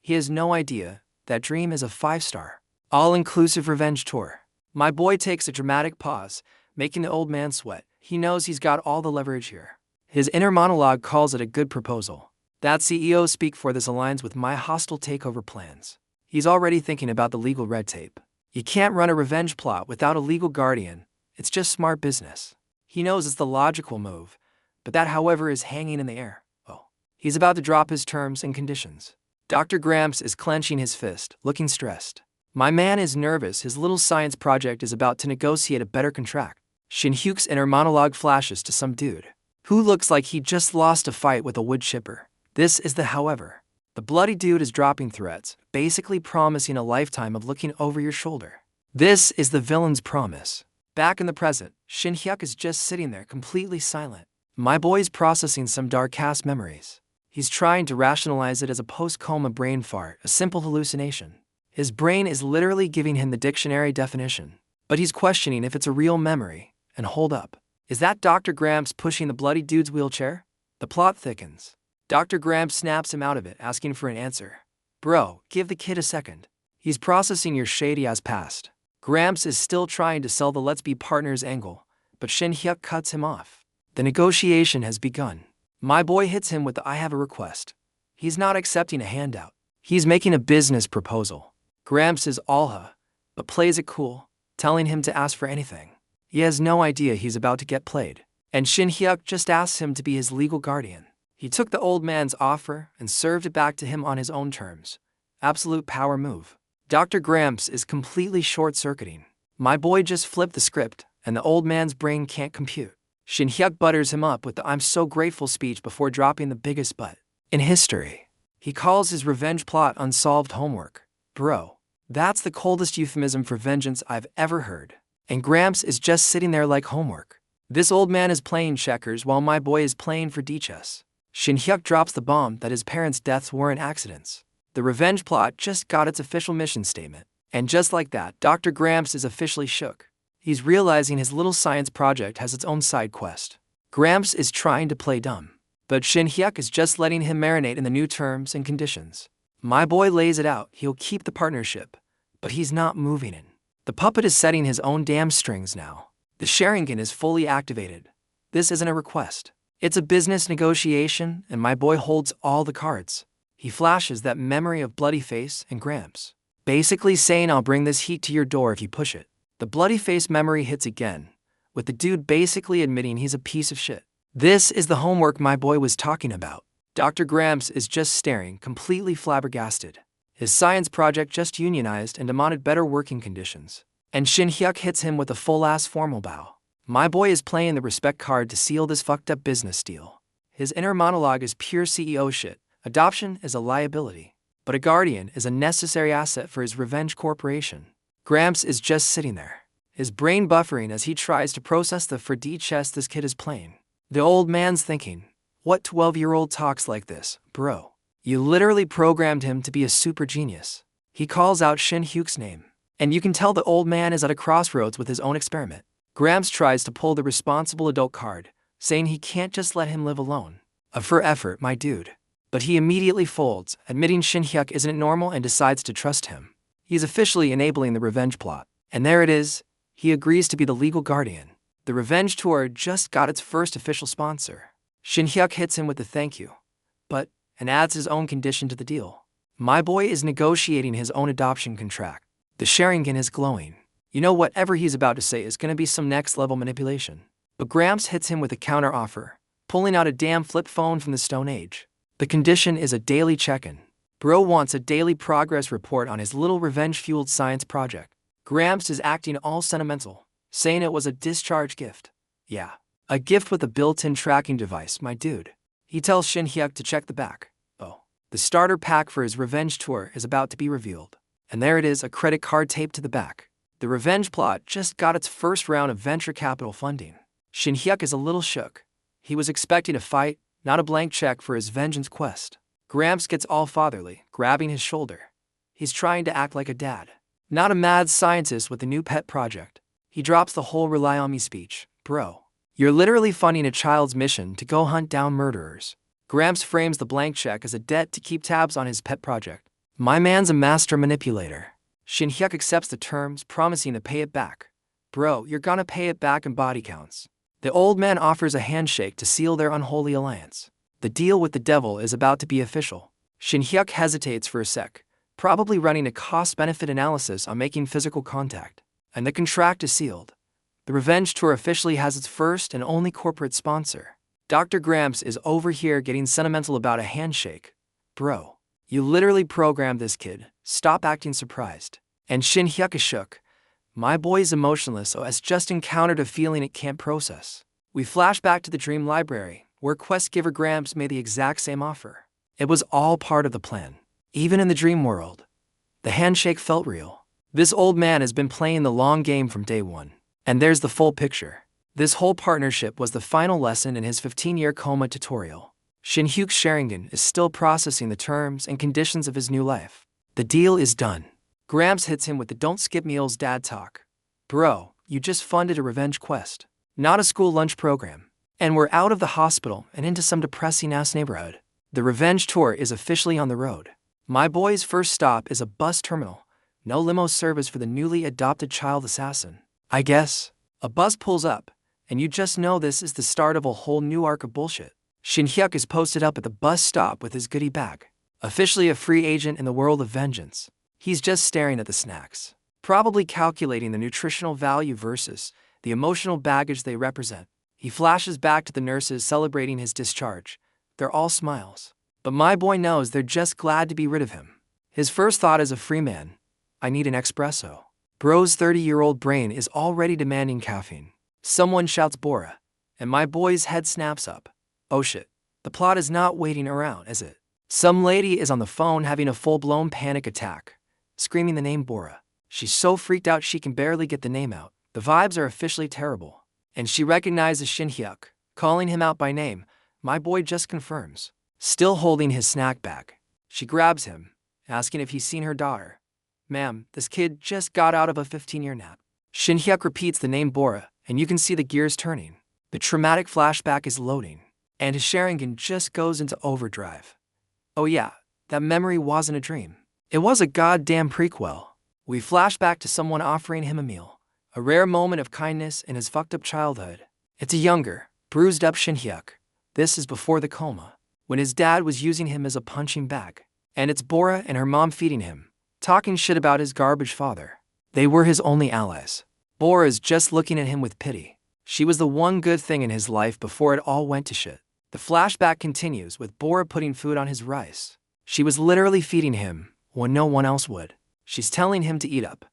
He has no idea that dream is a 5-star, all-inclusive revenge tour. My boy takes a dramatic pause, making the old man sweat. He knows he's got all the leverage here. His inner monologue calls it a good proposal. That CEO speak for this aligns with my hostile takeover plans. He's already thinking about the legal red tape. You can't run a revenge plot without a legal guardian. It's just smart business. He knows it's the logical move, but that, however, is hanging in the air. He's about to drop his terms and conditions. Dr. Gramps is clenching his fist, looking stressed. My man is nervous. His little science project is about to negotiate a better contract. Shin Hyuk's inner monologue flashes to some dude who looks like he just lost a fight with a wood chipper. This is the however. The bloody dude is dropping threats, basically promising a lifetime of looking over your shoulder. This is the villain's promise. Back in the present, Shin Hyuk is just sitting there completely silent. My boy's processing some dark-ass memories. He's trying to rationalize it as a post-coma brain fart, a simple hallucination. His brain is literally giving him the dictionary definition, but he's questioning if it's a real memory. And hold up. Is that Dr. Gramps pushing the bloody dude's wheelchair? The plot thickens. Dr. Gramps snaps him out of it, asking for an answer. Bro, give the kid a second. He's processing your shady-ass past. Gramps is still trying to sell the let's be partners angle, but Shin Hyuk cuts him off. The negotiation has begun. My boy hits him with the "I have a request." He's not accepting a handout. He's making a business proposal. Gramps is but plays it cool, telling him to ask for anything. He has no idea he's about to get played, and Shin Hyuk just asks him to be his legal guardian. He took the old man's offer and served it back to him on his own terms. Absolute power move. Dr. Gramps is completely short-circuiting. My boy just flipped the script, and the old man's brain can't compute. Shin Hyuk butters him up with the "I'm so grateful" speech before dropping the biggest butt in history. He calls his revenge plot unsolved homework. Bro, that's the coldest euphemism for vengeance I've ever heard. And Gramps is just sitting there like homework. This old man is playing checkers while my boy is playing for D-chess. Shin Hyuk drops the bomb that his parents' deaths weren't accidents. The revenge plot just got its official mission statement. And just like that, Dr. Gramps is officially shook. He's realizing his little science project has its own side quest. Gramps is trying to play dumb, but Shin Hyuk is just letting him marinate in the new terms and conditions. My boy lays it out. He'll keep the partnership, but he's not moving in. The puppet is setting his own damn strings now. The Sharingan is fully activated. This isn't a request. It's a business negotiation, and my boy holds all the cards. He flashes that memory of bloody face and Gramps, basically saying, "I'll bring this heat to your door if you push it." The bloody face memory hits again, with the dude basically admitting he's a piece of shit. This is the homework my boy was talking about. Dr. Gramps is just staring, completely flabbergasted. His science project just unionized and demanded better working conditions. and Shin Hyuk hits him with a full-ass formal bow. My boy is playing the respect card to seal this fucked up business deal. His inner monologue is pure CEO shit. Adoption is a liability, but a guardian is a necessary asset for his revenge corporation. Gramps is just sitting there, his brain buffering as he tries to process the 4D chess this kid is playing. The old man's thinking, what 12-year-old talks like this, bro? You literally programmed him to be a super genius. He calls out Shin Hyuk's name, and you can tell the old man is at a crossroads with his own experiment. Gramps tries to pull the responsible adult card, saying he can't just let him live alone. A for effort, my dude. But he immediately folds, admitting Shin Hyuk isn't normal and decides to trust him. He's officially enabling the revenge plot. And there it is, he agrees to be the legal guardian. The revenge tour just got its first official sponsor. Shin Hyuk hits him with a thank you, and adds his own condition to the deal. My boy is negotiating his own adoption contract. The Sharingan is glowing. You know whatever he's about to say is gonna be some next-level manipulation. But Gramps hits him with a counter-offer, pulling out a damn flip phone from the Stone Age. The condition is a daily check-in. Bro wants a daily progress report on his little revenge-fueled science project. Gramps is acting all sentimental, saying it was a discharge gift. Yeah, a gift with a built-in tracking device, my dude. He tells Shin Hyuk to check the back. Oh, the starter pack for his revenge tour is about to be revealed. And there it is, a credit card taped to the back. The revenge plot just got its first round of venture capital funding. Shin Hyuk is a little shook. He was expecting a fight, not a blank check for his vengeance quest. Gramps gets all fatherly, grabbing his shoulder. He's trying to act like a dad, not a mad scientist with a new pet project. He drops the whole rely on me speech. Bro, you're literally funding a child's mission to go hunt down murderers. Gramps frames the blank check as a debt to keep tabs on his pet project. My man's a master manipulator. Shin Hyuk accepts the terms, promising to pay it back. Bro, you're gonna pay it back in body counts. The old man offers a handshake to seal their unholy alliance. The deal with the devil is about to be official. Shin Hyuk hesitates for a sec, probably running a cost-benefit analysis on making physical contact. And the contract is sealed. The revenge tour officially has its first and only corporate sponsor. Dr. Gramps is over here getting sentimental about a handshake. Bro, you literally programmed this kid. Stop acting surprised. And Shin Hyuk is shook. My boy is emotionless, so has just encountered a feeling it can't process. We flash back to the dream library, where quest giver Gramps made the exact same offer. It was all part of the plan. Even in the dream world, the handshake felt real. This old man has been playing the long game from day one. And there's the full picture. This whole partnership was the final lesson in his 15-year coma tutorial. Shin Hyuk's Sharingan is still processing the terms and conditions of his new life. The deal is done. Gramps hits him with the don't skip meals dad talk. Bro, you just funded a revenge quest, not a school lunch program. And we're out of the hospital and into some depressing-ass neighborhood. The revenge tour is officially on the road. My boy's first stop is a bus terminal. No limo service for the newly adopted child assassin. I guess. A bus pulls up, and you just know this is the start of a whole new arc of bullshit. Shin Hyuk is posted up at the bus stop with his goodie bag. Officially a free agent in the world of vengeance. He's just staring at the snacks, probably calculating the nutritional value versus the emotional baggage they represent. He flashes back to the nurses celebrating his discharge. They're all smiles. But my boy knows they're just glad to be rid of him. His first thought as a free man, I need an espresso. Bro's 30-year-old brain is already demanding caffeine. Someone shouts Bora, and my boy's head snaps up. Oh shit, the plot is not waiting around, is it? Some lady is on the phone having a full-blown panic attack, screaming the name Bora. She's so freaked out she can barely get the name out. The vibes are officially terrible. And she recognizes Shin Hyuk, calling him out by name. My boy just confirms. Still holding his snack bag, she grabs him, asking if he's seen her daughter. Ma'am, this kid just got out of a 15-year nap. Shin Hyuk repeats the name Bora, and you can see the gears turning. The traumatic flashback is loading, and his Sharingan just goes into overdrive. Oh yeah, that memory wasn't a dream. It was a goddamn prequel. We flash back to someone offering him a meal, a rare moment of kindness in his fucked up childhood. It's a younger, bruised up Shin Hyuk. This is before the coma, when his dad was using him as a punching bag. And it's Bora and her mom feeding him, talking shit about his garbage father. They were his only allies. Bora's just looking at him with pity. She was the one good thing in his life before it all went to shit. The flashback continues with Bora putting food on his rice. She was literally feeding him when no one else would. She's telling him to eat up.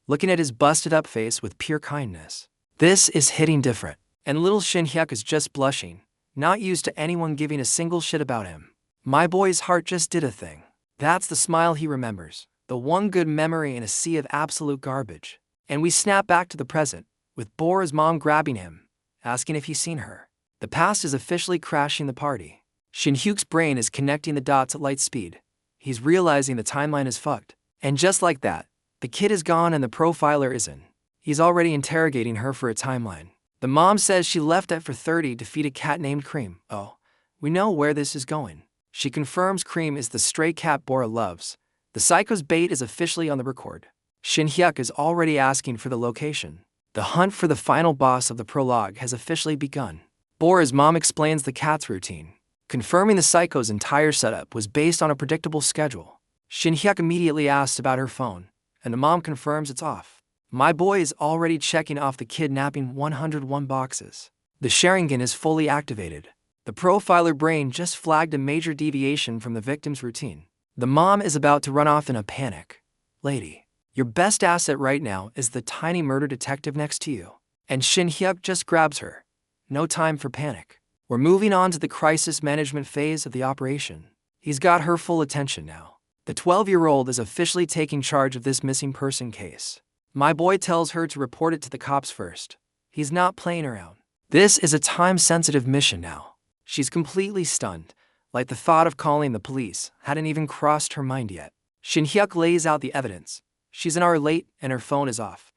looking at his busted-up face with pure kindness. This is hitting different. And little Shin Hyuk is just blushing, not used to anyone giving a single shit about him. My boy's heart just did a thing. That's the smile he remembers, the one good memory in a sea of absolute garbage. And we snap back to the present, with Bora's mom grabbing him, asking if he's seen her. The past is officially crashing the party. Shin Hyuk's brain is connecting the dots at light speed. He's realizing the timeline is fucked. And just like that, the kid is gone and the profiler is in. He's already interrogating her for a timeline. The mom says she left at 4:30 to feed a cat named Cream. Oh, we know where this is going. She confirms Cream is the stray cat Bora loves. The psycho's bait is officially on the record. Shin Hyuk is already asking for the location. The hunt for the final boss of the prologue has officially begun. Bora's mom explains the cat's routine, confirming the psycho's entire setup was based on a predictable schedule. Shin Hyuk immediately asks about her phone, and the mom confirms it's off. My boy is already checking off the kidnapping 101 boxes. The Sharingan is fully activated. The profiler brain just flagged a major deviation from the victim's routine. The mom is about to run off in a panic. Lady, your best asset right now is the tiny murder detective next to you. And Shin Hyuk just grabs her. No time for panic. We're moving on to the crisis management phase of the operation. He's got her full attention now. The 12-year-old is officially taking charge of this missing person case. My boy tells her to report it to the cops first. He's not playing around. This is a time-sensitive mission now. She's completely stunned, like the thought of calling the police hadn't even crossed her mind yet. Shin Hyuk lays out the evidence. She's an hour late and her phone is off.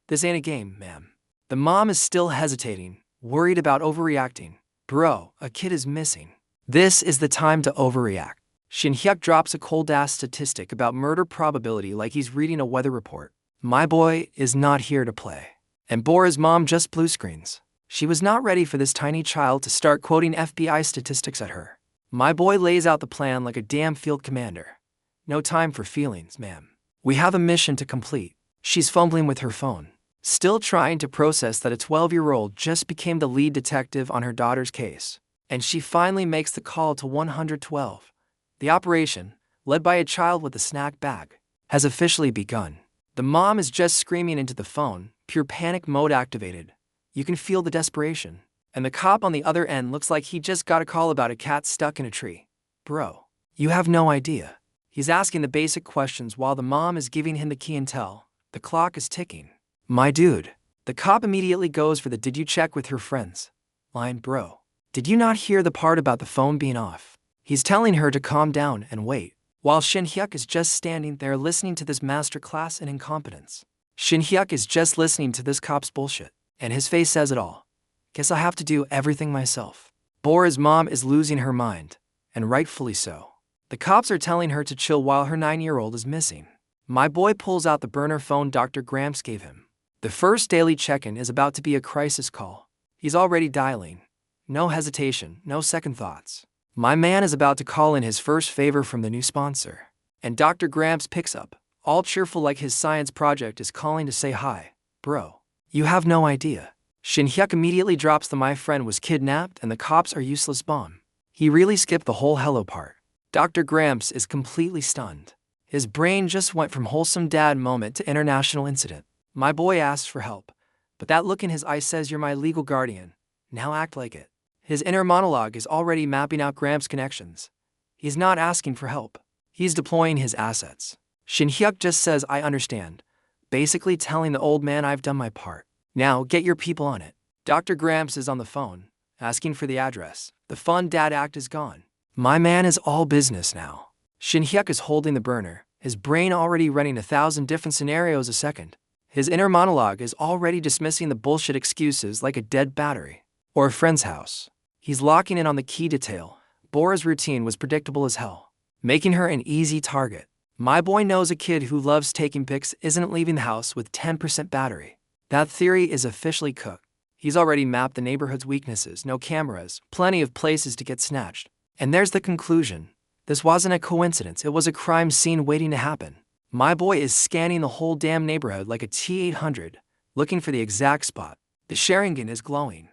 This ain't a game, ma'am. The mom is still hesitating, worried about overreacting. Bro, a kid is missing. This is the time to overreact. Shin Hyuk drops a cold-ass statistic about murder probability like he's reading a weather report. My boy is not here to play. And Bora's mom just blue screens. She was not ready for this tiny child to start quoting FBI statistics at her. My boy lays out the plan like a damn field commander. No time for feelings, ma'am. We have a mission to complete. She's fumbling with her phone, still trying to process that a 12-year-old just became the lead detective on her daughter's case. And she finally makes the call to 112. The operation, led by a child with a snack bag, has officially begun. The mom is just screaming into the phone, pure panic mode activated. You can feel the desperation. And the cop on the other end looks like he just got a call about a cat stuck in a tree. Bro, you have no idea. He's asking the basic questions while the mom is giving him the key and tell. The clock is ticking. My dude. The cop immediately goes for the "did you check with your friends" line. Bro, did you not hear the part about the phone being off? He's telling her to calm down and wait, while Shin Hyuk is just standing there listening to this masterclass in incompetence. Shin Hyuk is just listening to this cop's bullshit, and his face says it all. Guess I have to do everything myself. Bora's mom is losing her mind, and rightfully so. The cops are telling her to chill while her 9-year-old is missing. My boy pulls out the burner phone Dr. Gramps gave him. The first daily check-in is about to be a crisis call. He's already dialing. No hesitation, no second thoughts. My man is about to call in his first favor from the new sponsor. And Dr. Gramps picks up, all cheerful like his science project is calling to say hi. Bro, you have no idea. Shin Hyuk immediately drops the "my friend was kidnapped and the cops are useless" bomb. He really skipped the whole hello part. Dr. Gramps is completely stunned. His brain just went from wholesome dad moment to international incident. My boy asks for help, but that look in his eye says, "You're my legal guardian. Now act like it." His inner monologue is already mapping out Gramps' connections. He's not asking for help. He's deploying his assets. Shin Hyuk just says, "I understand," basically telling the old man, "I've done my part. Now get your people on it." Dr. Gramps is on the phone, asking for the address. The fun dad act is gone. My man is all business now. Shin Hyuk is holding the burner, his brain already running 1,000 different scenarios a second. His inner monologue is already dismissing the bullshit excuses like a dead battery or a friend's house. He's locking in on the key detail. Bora's routine was predictable as hell, making her an easy target. My boy knows a kid who loves taking pics isn't leaving the house with 10% battery. That theory is officially cooked. He's already mapped the neighborhood's weaknesses, no cameras, plenty of places to get snatched. And there's the conclusion. This wasn't a coincidence, it was a crime scene waiting to happen. My boy is scanning the whole damn neighborhood like a T-800, looking for the exact spot. The Sharingan is glowing.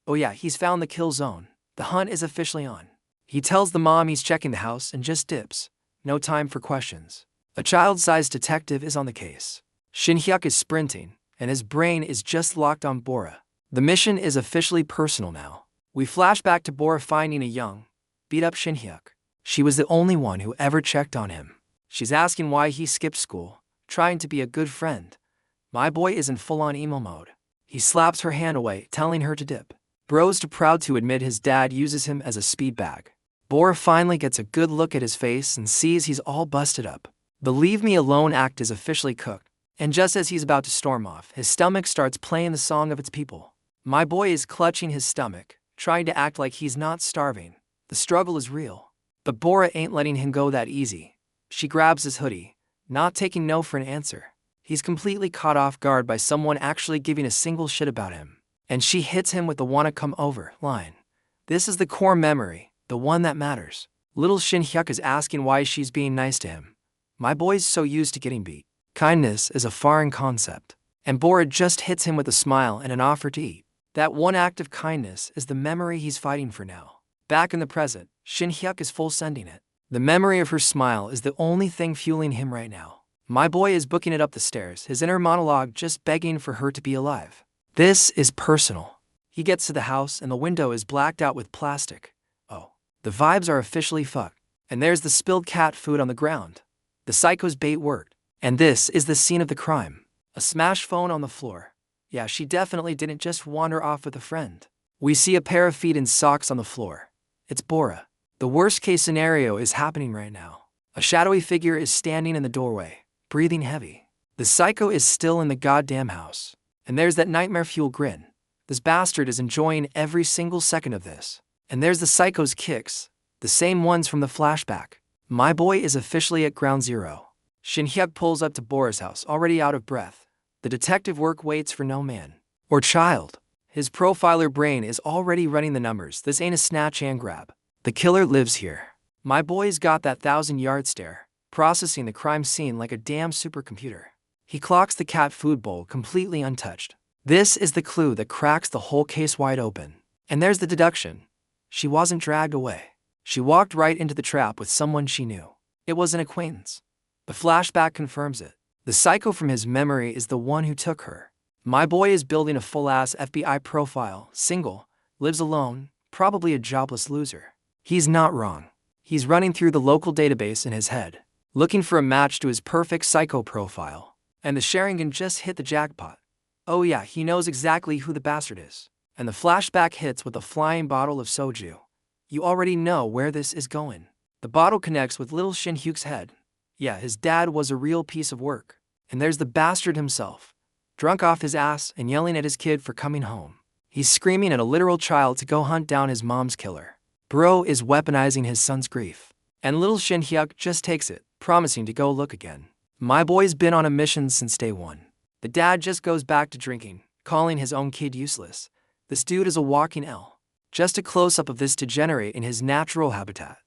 Oh yeah, he's found the kill zone. The hunt is officially on. He tells the mom he's checking the house and just dips. No time for questions. A child-sized detective is on the case. Shin Hyuk is sprinting, and his brain is just locked on Bora. The mission is officially personal now. We flash back to Bora finding a young, beat-up Shin Hyuk. She was the only one who ever checked on him. She's asking why he skipped school, trying to be a good friend. My boy is in full-on emo mode. He slaps her hand away, telling her to dip. Bro's too proud to admit his dad uses him as a speed bag. Bora finally gets a good look at his face and sees he's all busted up. The leave me alone act is officially cooked, and just as he's about to storm off, his stomach starts playing the song of its people. My boy is clutching his stomach, trying to act like he's not starving. The struggle is real. But Bora ain't letting him go that easy. She grabs his hoodie, not taking no for an answer. He's completely caught off guard by someone actually giving a single shit about him. And she hits him with the "wanna come over" line. This is the core memory, the one that matters. Little Shin Hyuk is asking why she's being nice to him. My boy's so used to getting beat. Kindness is a foreign concept. And Bora just hits him with a smile and an offer to eat. That one act of kindness is the memory he's fighting for now. Back in the present, Shin Hyuk is full sending it. The memory of her smile is the only thing fueling him right now. My boy is booking it up the stairs, his inner monologue just begging for her to be alive. This is personal. He gets to the house and the window is blacked out with plastic. Oh, the vibes are officially fucked. And there's the spilled cat food on the ground. The psycho's bait worked. And this is the scene of the crime. A smashed phone on the floor. Yeah, she definitely didn't just wander off with a friend. We see a pair of feet in socks on the floor. It's Bora. The worst case scenario is happening right now. A shadowy figure is standing in the doorway, breathing heavy. The psycho is still in the goddamn house. And there's that nightmare-fueled grin. This bastard is enjoying every single second of this. And there's the psycho's kicks, the same ones from the flashback. My boy is officially at ground zero. Shin Hyuk pulls up to Bora's house, already out of breath. The detective work waits for no man. Or child. His profiler brain is already running the numbers. This ain't a snatch and grab. The killer lives here. My boy's got that 1,000-yard stare, processing the crime scene like a damn supercomputer. He clocks the cat food bowl completely untouched. This is the clue that cracks the whole case wide open. And there's the deduction. She wasn't dragged away. She walked right into the trap with someone she knew. It was an acquaintance. The flashback confirms it. The psycho from his memory is the one who took her. My boy is building a full-ass FBI profile, single, lives alone, probably a jobless loser. He's not wrong. He's running through the local database in his head, looking for a match to his perfect psycho profile. And the Sharingan just hit the jackpot. Oh yeah, he knows exactly who the bastard is. And the flashback hits with a flying bottle of soju. You already know where this is going. The bottle connects with little Shin Hyuk's head. Yeah, his dad was a real piece of work. And there's the bastard himself, drunk off his ass and yelling at his kid for coming home. He's screaming at a literal child to go hunt down his mom's killer. Bro is weaponizing his son's grief. And little Shin Hyuk just takes it, promising to go look again. My boy's been on a mission since day one. The dad just goes back to drinking, calling his own kid useless. This dude is a walking L. Just a close-up of this degenerate in his natural habitat.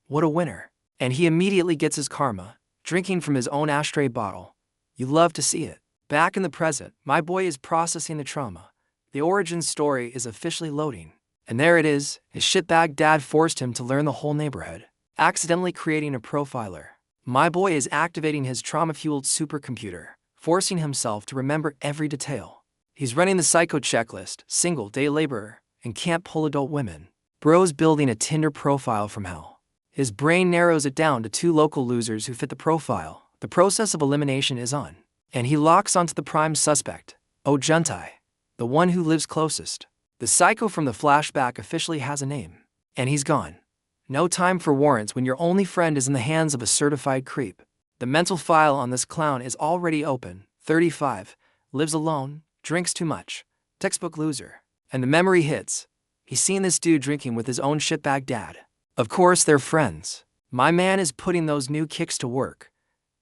What a winner. And he immediately gets his karma, drinking from his own ashtray bottle. You love to see it. Back in the present, my boy is processing the trauma. The origin story is officially loading. And there it is, his shitbag dad forced him to learn the whole neighborhood, accidentally creating a profiler. My boy is activating his trauma-fueled supercomputer, forcing himself to remember every detail. He's running the psycho checklist, single, day laborer, and can't pull adult women. Bro's building a Tinder profile from hell. His brain narrows it down to 2 local losers who fit the profile. The process of elimination is on. And he locks onto the prime suspect, Oh Juntai, the one who lives closest. The psycho from the flashback officially has a name. And he's gone. No time for warrants when your only friend is in the hands of a certified creep. The mental file on this clown is already open. 35, lives alone, drinks too much, textbook loser. And the memory hits. He's seen this dude drinking with his own shitbag dad. Of course they're friends. My man is putting those new kicks to work.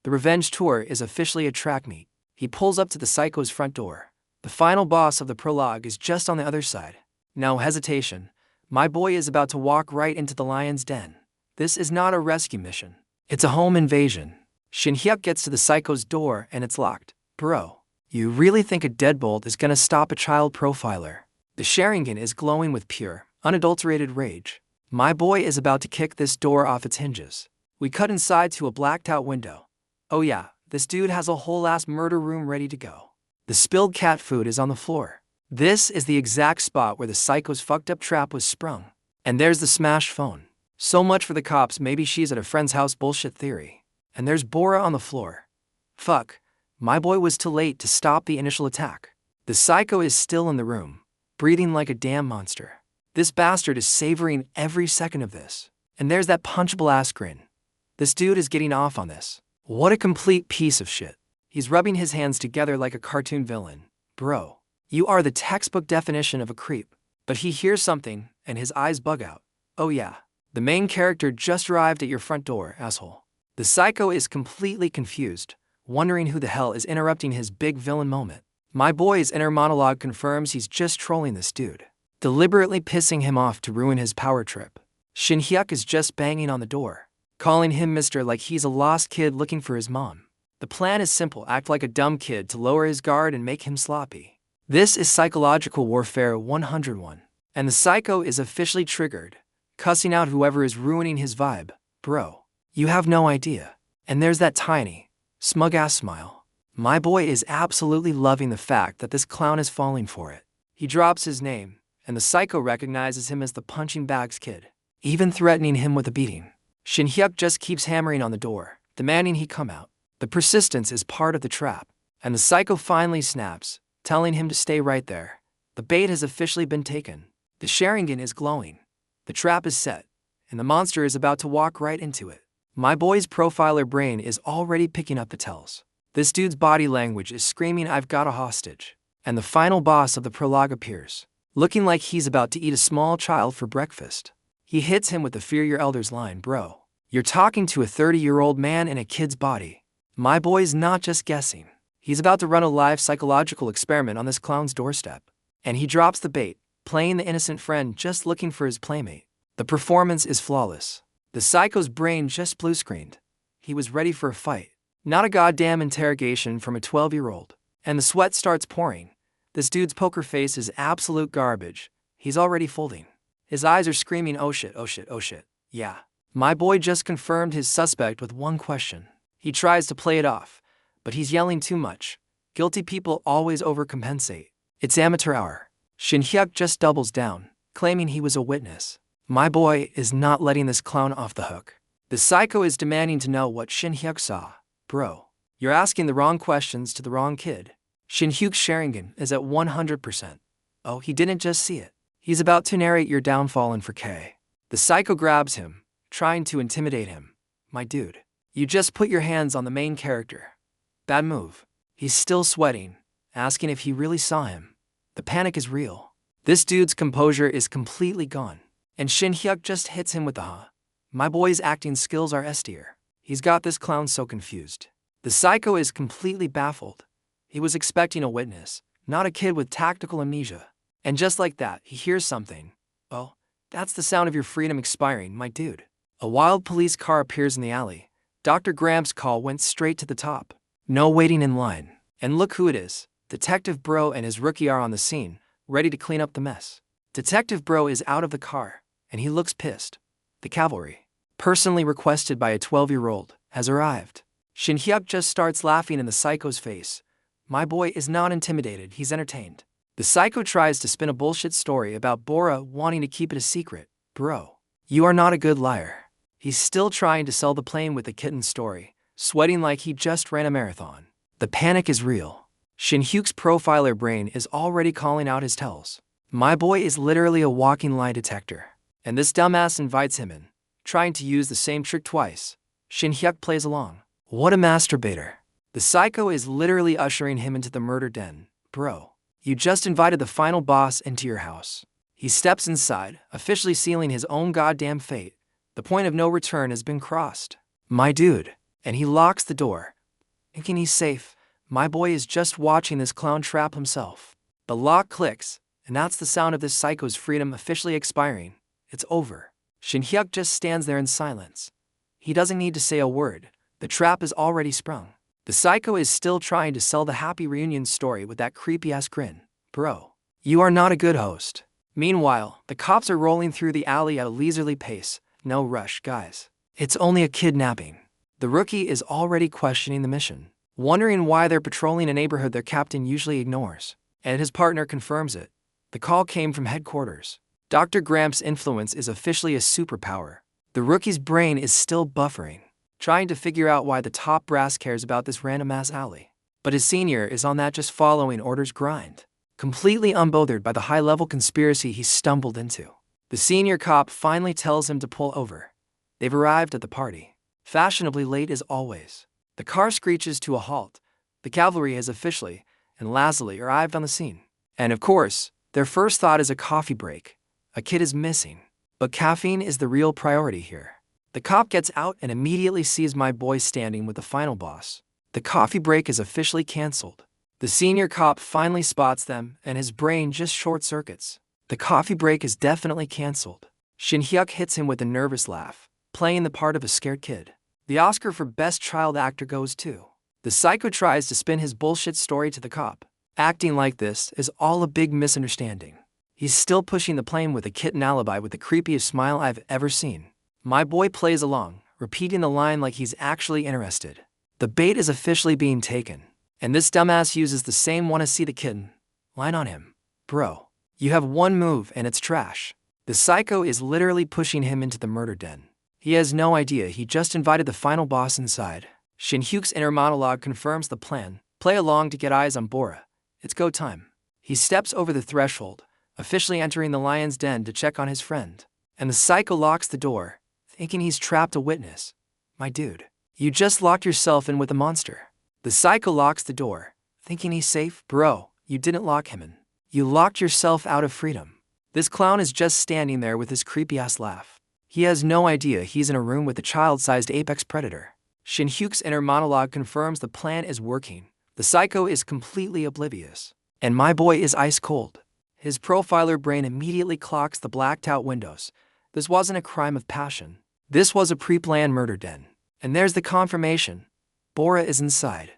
The revenge tour is officially a track meet. He pulls up to the psycho's front door. The final boss of the prologue is just on the other side. No hesitation. My boy is about to walk right into the lion's den. This is not a rescue mission. It's a home invasion. Shin Hyuk gets to the psycho's door and it's locked. Bro, you really think a deadbolt is gonna stop a child profiler? The Sharingan is glowing with pure, unadulterated rage. My boy is about to kick this door off its hinges. We cut inside to a blacked out window. Oh yeah, This dude has a whole ass murder room ready to go. The spilled cat food is on the floor. This is the exact spot where the psycho's fucked up trap was sprung. And there's the smashed phone. So much for the cops, maybe she's at a friend's house bullshit theory. And there's Bora on the floor. Fuck, my boy was too late to stop the initial attack. The psycho is still in the room, breathing like a damn monster. This bastard is savoring every second of this. And there's that punchable ass grin. This dude is getting off on this. What a complete piece of shit. He's rubbing his hands together like a cartoon villain. Bro, you are the textbook definition of a creep. But he hears something, and his eyes bug out. Oh yeah, the main character just arrived at your front door, asshole. The psycho is completely confused, wondering who the hell is interrupting his big villain moment. My boy's inner monologue confirms he's just trolling this dude, deliberately pissing him off to ruin his power trip. Shin Hyuk is just banging on the door, calling him Mr. like he's a lost kid looking for his mom. The plan is simple: act like a dumb kid to lower his guard and make him sloppy. This is psychological warfare 101. And the psycho is officially triggered, cussing out whoever is ruining his vibe. Bro, you have no idea. And there's that tiny, smug-ass smile. My boy is absolutely loving the fact that this clown is falling for it. He drops his name, and the psycho recognizes him as the punching bags kid, even threatening him with a beating. Shin Hyuk just keeps hammering on the door, demanding he come out. The persistence is part of the trap, and the psycho finally snaps, telling him to stay right there. The bait has officially been taken. The Sharingan is glowing. The trap is set, and the monster is about to walk right into it. My boy's profiler brain is already picking up the tells. This dude's body language is screaming, "I've got a hostage." And the final boss of the prologue appears, looking like he's about to eat a small child for breakfast. He hits him with the "Fear your elders" line. Bro, you're talking to a 30-year-old man in a kid's body. My boy's not just guessing. He's about to run a live psychological experiment on this clown's doorstep. And he drops the bait, playing the innocent friend just looking for his playmate. The performance is flawless. The psycho's brain just blue-screened. He was ready for a fight, not a goddamn interrogation from a 12-year-old. And the sweat starts pouring. This dude's poker face is absolute garbage. He's already folding. His eyes are screaming, "Oh shit, oh shit, oh shit." Yeah. My boy just confirmed his suspect with one question. He tries to play it off, but he's yelling too much. Guilty people always overcompensate. It's amateur hour. Shin Hyuk just doubles down, claiming he was a witness. My boy is not letting this clown off the hook. The psycho is demanding to know what Shin Hyuk saw. Bro, you're asking the wrong questions to the wrong kid. Shin Hyuk's Sharingan is at 100%. Oh, he didn't just see it. He's about to narrate your downfall in 4K. The psycho grabs him, trying to intimidate him. My dude, you just put your hands on the main character. Bad move. He's still sweating, asking if he really saw him. The panic is real. This dude's composure is completely gone. And Shin Hyuk just hits him with the "huh." My boy's acting skills are S tier. He's got this clown so confused. The psycho is completely baffled. He was expecting a witness, not a kid with tactical amnesia. And just like that, he hears something. Oh, that's the sound of your freedom expiring, my dude. A wild police car appears in the alley. Dr. Graham's call went straight to the top. No waiting in line. And look who it is. Detective Bro and his rookie are on the scene, ready to clean up the mess. Detective Bro is out of the car, and he looks pissed. The cavalry, personally requested by a 12-year-old, has arrived. Shin Hyuk just starts laughing in the psycho's face. My boy is not intimidated, he's entertained. The psycho tries to spin a bullshit story about Bora wanting to keep it a secret. Bro, you are not a good liar. He's still trying to sell the plane with the kitten story, sweating like he just ran a marathon. The panic is real. Shin Hyuk's profiler brain is already calling out his tells. My boy is literally a walking lie detector. And this dumbass invites him in, trying to use the same trick twice. Shin Hyuk plays along. What a masturbator. The psycho is literally ushering him into the murder den. Bro, you just invited the final boss into your house. He steps inside, officially sealing his own goddamn fate. The point of no return has been crossed. My dude. And he locks the door. Thinking he's safe, my boy is just watching this clown trap himself. The lock clicks, and that's the sound of this psycho's freedom officially expiring. It's over. Shin Hyuk just stands there in silence. He doesn't need to say a word. The trap is already sprung. The psycho is still trying to sell the happy reunion story with that creepy-ass grin. Bro, you are not a good host. Meanwhile, the cops are rolling through the alley at a leisurely pace. No rush, guys. It's only a kidnapping. The rookie is already questioning the mission. wondering why they're patrolling a neighborhood their captain usually ignores. And his partner confirms it. The call came from headquarters. Dr. Gramps' influence is officially a superpower. The rookie's brain is still buffering, trying to figure out why the top brass cares about this random-ass alley. But his senior is on that just following orders grind, completely unbothered by the high-level conspiracy he stumbled into. The senior cop finally tells him to pull over. They've arrived at the party, fashionably late as always. The car screeches to a halt. The cavalry has officially and lazily arrived on the scene. And of course, their first thought is a coffee break. A kid is missing. But caffeine is the real priority here. The cop gets out and immediately sees my boy standing with the final boss. The coffee break is officially canceled. The senior cop finally spots them and his brain just short-circuits. The coffee break is definitely canceled. Shin Hyuk hits him with a nervous laugh, playing the part of a scared kid. The Oscar for Best Child Actor goes to. The psycho tries to spin his bullshit story to the cop. Acting like this is all a big misunderstanding. He's still pushing the blame with a kitten alibi with the creepiest smile I've ever seen. My boy plays along, repeating the line like he's actually interested. The bait is officially being taken, and this dumbass uses the same "wanna see the kitten" line on him. Bro, you have one move and it's trash. The psycho is literally pushing him into the murder den. He has no idea he just invited the final boss inside. Shin Hyuk's inner monologue confirms the plan. Play along to get eyes on Bora. It's go time. He steps over the threshold, officially entering the lion's den to check on his friend. And the psycho locks the door, thinking he's trapped a witness. My dude, you just locked yourself in with a monster. The psycho locks the door, thinking he's safe. Bro, you didn't lock him in. You locked yourself out of freedom. This clown is just standing there with his creepy-ass laugh. He has no idea he's in a room with a child-sized apex predator. Shin Hyuk's inner monologue confirms the plan is working. The psycho is completely oblivious. And my boy is ice cold. His profiler brain immediately clocks the blacked-out windows. This wasn't a crime of passion. This was a pre-planned murder den. And there's the confirmation. Bora is inside.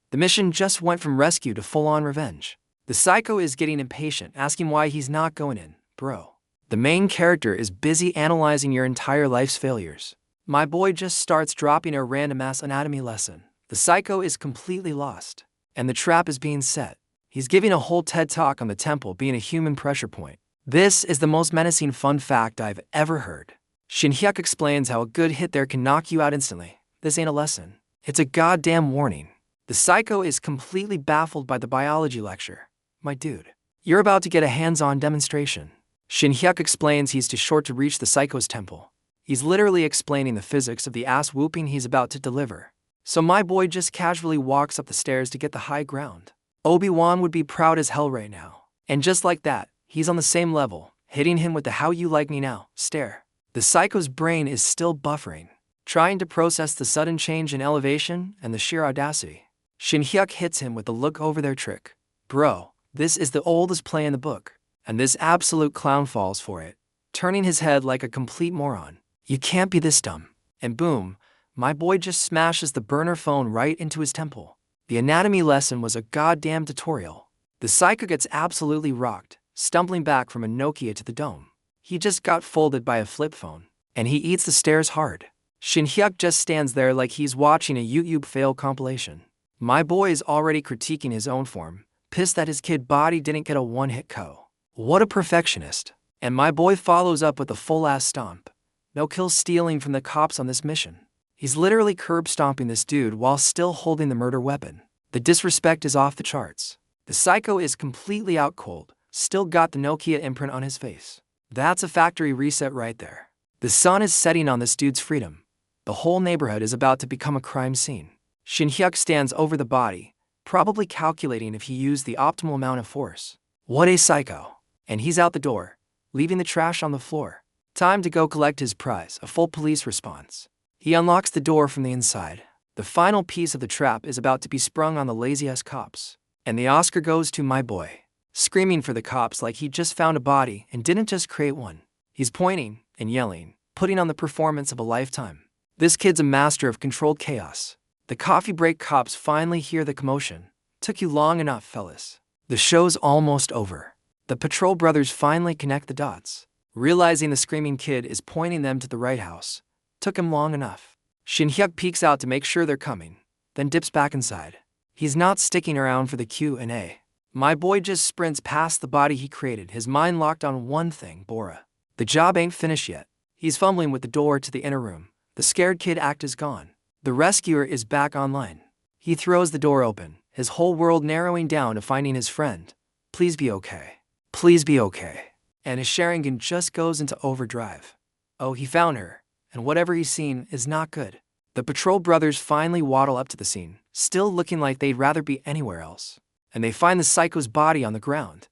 The mission just went from rescue to full-on revenge. The psycho is getting impatient, asking why he's not going in. Bro, the main character is busy analyzing your entire life's failures. My boy just starts dropping a random-ass anatomy lesson. The psycho is completely lost. And the trap is being set. He's giving a whole TED talk on the temple being a human pressure point. This is the most menacing fun fact I've ever heard. Shin Hyuk explains how a good hit there can knock you out instantly. This ain't a lesson. It's a goddamn warning. The psycho is completely baffled by the biology lecture. My dude, you're about to get a hands-on demonstration. Shin Hyuk explains he's too short to reach the psycho's temple. He's literally explaining the physics of the ass whooping he's about to deliver. So my boy just casually walks up the stairs to get the high ground. Obi-Wan would be proud as hell right now. And just like that, he's on the same level, hitting him with the "how you like me now" stare. The psycho's brain is still buffering, trying to process the sudden change in elevation and the sheer audacity. Shin Hyuk hits him with the look over their trick. Bro, this is the oldest play in the book. And this absolute clown falls for it, turning his head like a complete moron. You can't be this dumb. And boom, my boy just smashes the burner phone right into his temple. The anatomy lesson was a goddamn tutorial. The psycho gets absolutely rocked, stumbling back from a Nokia to the dome. He just got folded by a flip phone, and he eats the stairs hard. Shin Hyuk just stands there like he's watching a YouTube fail compilation. My boy is already critiquing his own form, pissed that his kid body didn't get a one-hit KO. What a perfectionist. And my boy follows up with a full-ass stomp. No kill stealing from the cops on this mission. He's literally curb stomping this dude while still holding the murder weapon. The disrespect is off the charts. The psycho is completely out cold, still got the Nokia imprint on his face. That's a factory reset right there. The sun is setting on this dude's freedom. The whole neighborhood is about to become a crime scene. Shin Hyuk stands over the body, probably calculating if he used the optimal amount of force. What a psycho. And he's out the door, leaving the trash on the floor. Time to go collect his prize, a full police response. He unlocks the door from the inside. The final piece of the trap is about to be sprung on the lazy-ass cops. And the Oscar goes to my boy, screaming for the cops like he just found a body and didn't just create one. He's pointing and yelling, putting on the performance of a lifetime. This kid's a master of controlled chaos. The coffee break cops finally hear the commotion. Took you long enough, fellas. The show's almost over. The patrol brothers finally connect the dots, realizing the screaming kid is pointing them to the right house. Took him long enough. Shin Hyuk peeks out to make sure they're coming, then dips back inside. He's not sticking around for the Q&A. My boy just sprints past the body he created, his mind locked on one thing: Bora. The job ain't finished yet. He's fumbling with the door to the inner room. The scared kid act is gone. The rescuer is back online. He throws the door open, his whole world narrowing down to finding his friend. Please be okay. Please be okay. And his Sharingan just goes into overdrive. Oh, he found her, and whatever he's seen is not good. The patrol brothers finally waddle up to the scene, still looking like they'd rather be anywhere else. And they find the psycho's body on the ground.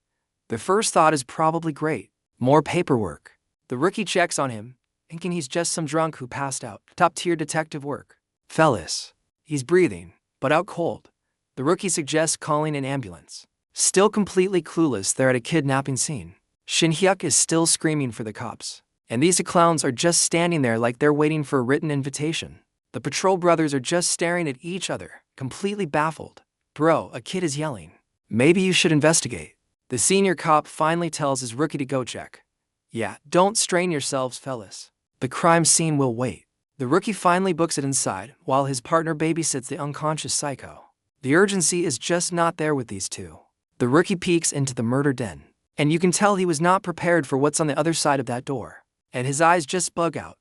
Their first thought is probably great. More paperwork. The rookie checks on him, thinking he's just some drunk who passed out. Top-tier detective work. Fellas. He's breathing, but out cold. The rookie suggests calling an ambulance. Still completely clueless, they're at a kidnapping scene. Shin Hyuk is still screaming for the cops. And these clowns are just standing there like they're waiting for a written invitation. The patrol brothers are just staring at each other, completely baffled. Bro, a kid is yelling. Maybe you should investigate. The senior cop finally tells his rookie to go check. Yeah, don't strain yourselves, fellas. The crime scene will wait. The rookie finally books it inside, while his partner babysits the unconscious psycho. The urgency is just not there with these two. The rookie peeks into the murder den, and you can tell he was not prepared for what's on the other side of that door. And his eyes just bug out.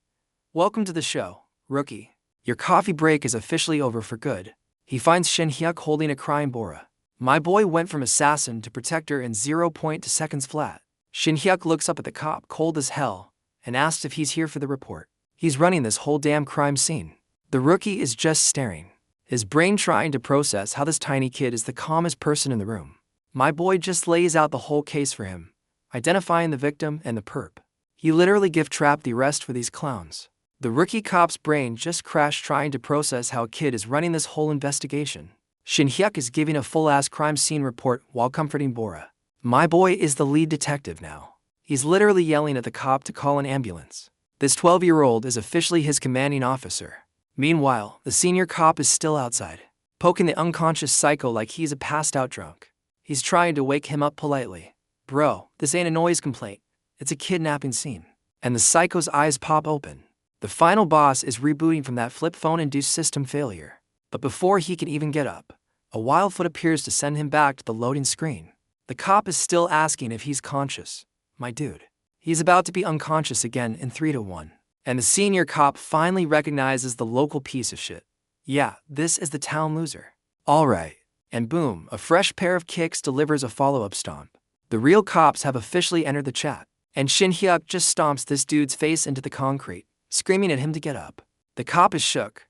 Welcome to the show, rookie. Your coffee break is officially over for good. He finds Shin Hyuk holding a crying Bora. My boy went from assassin to protector in 0.2 seconds flat. Shin Hyuk looks up at the cop, cold as hell, and asks if he's here for the report. He's running this whole damn crime scene. The rookie is just staring, his brain trying to process how this tiny kid is the calmest person in the room. My boy just lays out the whole case for him, identifying the victim and the perp. He literally gift-trapped the arrest for these clowns. The rookie cop's brain just crashed trying to process how a kid is running this whole investigation. Shin Hyuk is giving a full-ass crime scene report while comforting Bora. My boy is the lead detective now. He's literally yelling at the cop to call an ambulance. This 12-year-old is officially his commanding officer. Meanwhile, the senior cop is still outside, poking the unconscious psycho like he's a passed-out drunk. He's trying to wake him up politely. Bro, this ain't a noise complaint. It's a kidnapping scene. And the psycho's eyes pop open. The final boss is rebooting from that flip phone-induced system failure. But before he can even get up, a wild foot appears to send him back to the loading screen. The cop is still asking if he's conscious. My dude. He's about to be unconscious again in 3-1. And the senior cop finally recognizes the local piece of shit. Yeah, this is the town loser. Alright. And boom, a fresh pair of kicks delivers a follow-up stomp. The real cops have officially entered the chat. And Shin Hyuk just stomps this dude's face into the concrete, screaming at him to get up. The cop is shook,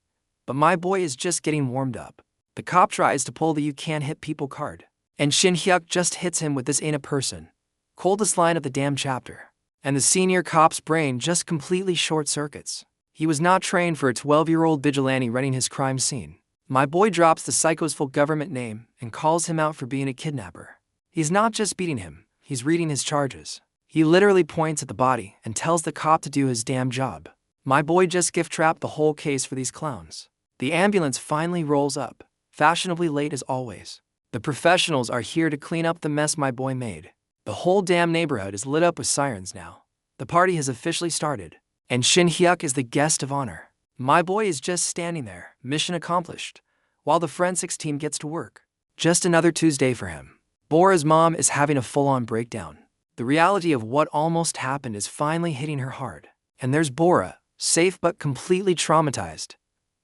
but my boy is just getting warmed up. The cop tries to pull the "you can't hit people" card, and Shin Hyuk just hits him with "this ain't a person." Coldest line of the damn chapter. And the senior cop's brain just completely short-circuits. He was not trained for a 12-year-old vigilante running his crime scene. My boy drops the psycho's full government name and calls him out for being a kidnapper. He's not just beating him, he's reading his charges. He literally points at the body and tells the cop to do his damn job. My boy just gift-trapped the whole case for these clowns. The ambulance finally rolls up, fashionably late as always. The professionals are here to clean up the mess my boy made. The whole damn neighborhood is lit up with sirens now. The party has officially started, and Shin Hyuk is the guest of honor. My boy is just standing there, mission accomplished, while the forensics team gets to work. Just another Tuesday for him. Bora's mom is having a full-on breakdown. The reality of what almost happened is finally hitting her hard. And there's Bora, safe but completely traumatized.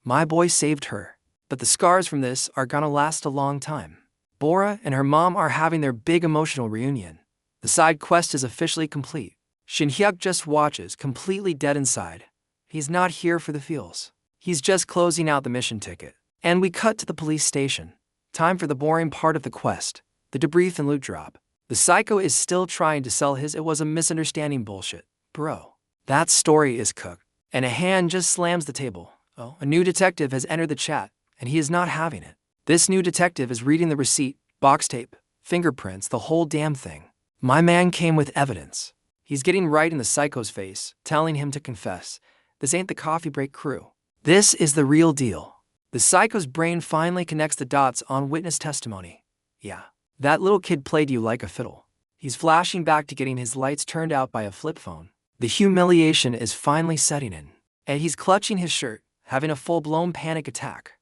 My boy saved her. But the scars from this are gonna last a long time. Bora and her mom are having their big emotional reunion. The side quest is officially complete. Shin Hyuk just watches, completely dead inside. He's not here for the feels. He's just closing out the mission ticket. And we cut to the police station. Time for the boring part of the quest, the debrief and loot drop. The psycho is still trying to sell his "it was a misunderstanding" bullshit. Bro, that story is cooked. And a hand just slams the table. Oh, a new detective has entered the chat, and he is not having it. This new detective is reading the receipt, box tape, fingerprints, the whole damn thing. My man came with evidence. He's getting right in the psycho's face, telling him to confess. This ain't the coffee break crew. This is the real deal. The psycho's brain finally connects the dots on witness testimony. Yeah. That little kid played you like a fiddle. He's flashing back to getting his lights turned out by a flip phone. The humiliation is finally setting in. And he's clutching his shirt, having a full-blown panic attack.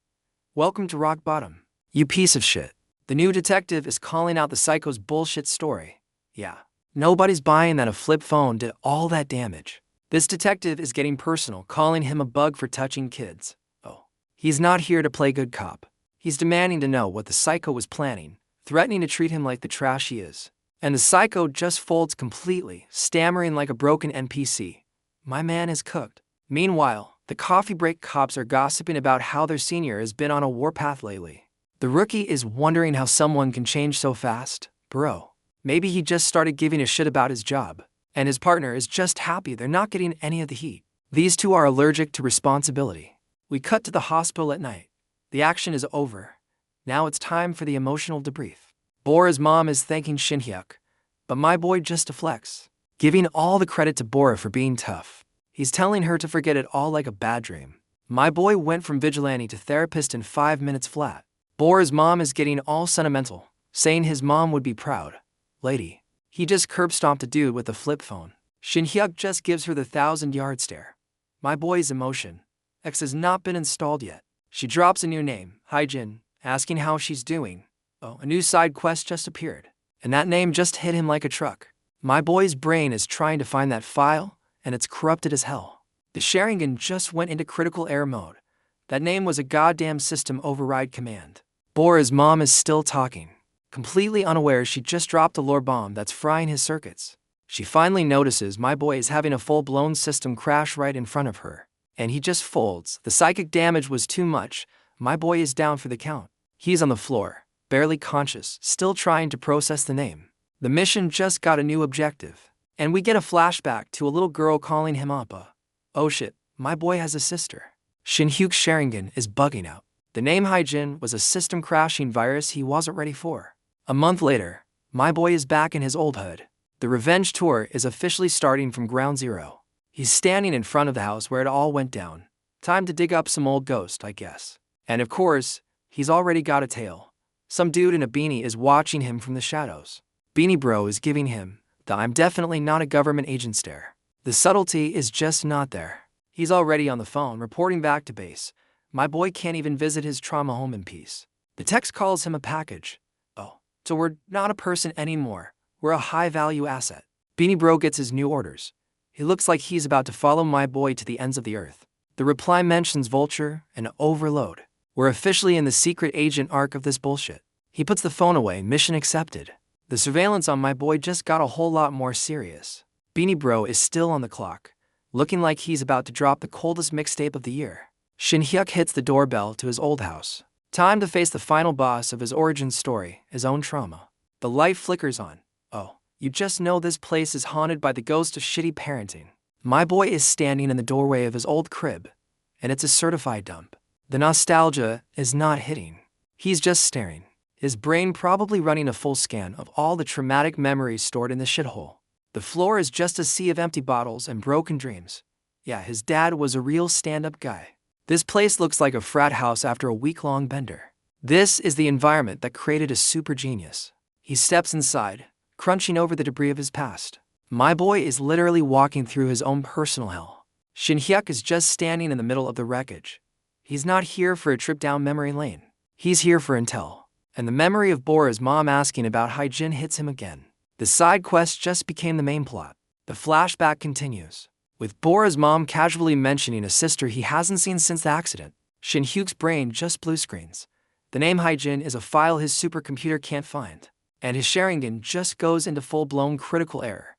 Welcome to rock bottom. You piece of shit. The new detective is calling out the psycho's bullshit story. Yeah. Nobody's buying that a flip phone did all that damage. This detective is getting personal, calling him a bug for touching kids. Oh. He's not here to play good cop. He's demanding to know what the psycho was planning, threatening to treat him like the trash he is. And the psycho just folds completely, stammering like a broken NPC. My man is cooked. Meanwhile, the coffee break cops are gossiping about how their senior has been on a warpath lately. The rookie is wondering how someone can change so fast. Bro, maybe he just started giving a shit about his job, and his partner is just happy they're not getting any of the heat. These two are allergic to responsibility. We cut to the hospital at night. The action is over. Now it's time for the emotional debrief. Bora's mom is thanking Shin-hyuk, but my boy just deflects, giving all the credit to Bora for being tough. He's telling her to forget it all like a bad dream. My boy went from vigilante to therapist in 5 minutes flat. Bora's mom is getting all sentimental, saying his mom would be proud. Lady, he just curb-stomped a dude with a flip phone. Shin-hyuk just gives her the 1,000-yard stare. My boy's emotion. X has not been installed yet. She drops a new name, Haijin, asking how she's doing. Oh, a new side quest just appeared, and that name just hit him like a truck. My boy's brain is trying to find that file, and it's corrupted as hell. The Sharingan just went into critical error mode. That name was a goddamn system override command. Bora's mom is still talking, completely unaware she just dropped a lore bomb that's frying his circuits. She finally notices my boy is having a full-blown system crash right in front of her, and he just folds. The psychic damage was too much. My boy is down for the count. He's on the floor, barely conscious, still trying to process the name. The mission just got a new objective, and we get a flashback to a little girl calling him Appa. Oh shit, my boy has a sister. Shin-hyuk's Sharingan is bugging out. The name Haijin was a system-crashing virus he wasn't ready for. A month later, my boy is back in his old hood. The revenge tour is officially starting from ground zero. He's standing in front of the house where it all went down. Time to dig up some old ghost, I guess. And of course, he's already got a tail. Some dude in a beanie is watching him from the shadows. Beanie Bro is giving him the "I'm definitely not a government agent" stare. The subtlety is just not there. He's already on the phone, reporting back to base. My boy can't even visit his trauma home in peace. The text calls him a package. Oh, so we're not a person anymore. We're a high-value asset. Beanie Bro gets his new orders. He looks like he's about to follow my boy to the ends of the earth. The reply mentions Vulture and Overload. We're officially in the secret agent arc of this bullshit. He puts the phone away, mission accepted. The surveillance on my boy just got a whole lot more serious. Beanie Bro is still on the clock, looking like he's about to drop the coldest mixtape of the year. Shin-hyuk hits the doorbell to his old house. Time to face the final boss of his origin story, his own trauma. The light flickers on. Oh, you just know this place is haunted by the ghost of shitty parenting. My boy is standing in the doorway of his old crib, and it's a certified dump. The nostalgia is not hitting. He's just staring, his brain probably running a full scan of all the traumatic memories stored in the shithole. The floor is just a sea of empty bottles and broken dreams. Yeah, his dad was a real stand-up guy. This place looks like a frat house after a week-long bender. This is the environment that created a super genius. He steps inside, crunching over the debris of his past. My boy is literally walking through his own personal hell. Shin-hyuk is just standing in the middle of the wreckage. He's not here for a trip down memory lane. He's here for intel. And the memory of Bora's mom asking about Haijin hits him again. The side quest just became the main plot. The flashback continues, with Bora's mom casually mentioning a sister he hasn't seen since the accident. Shin-hyuk's brain just blue screens. The name Haijin is a file his supercomputer can't find, and his Sharingan just goes into full-blown critical error.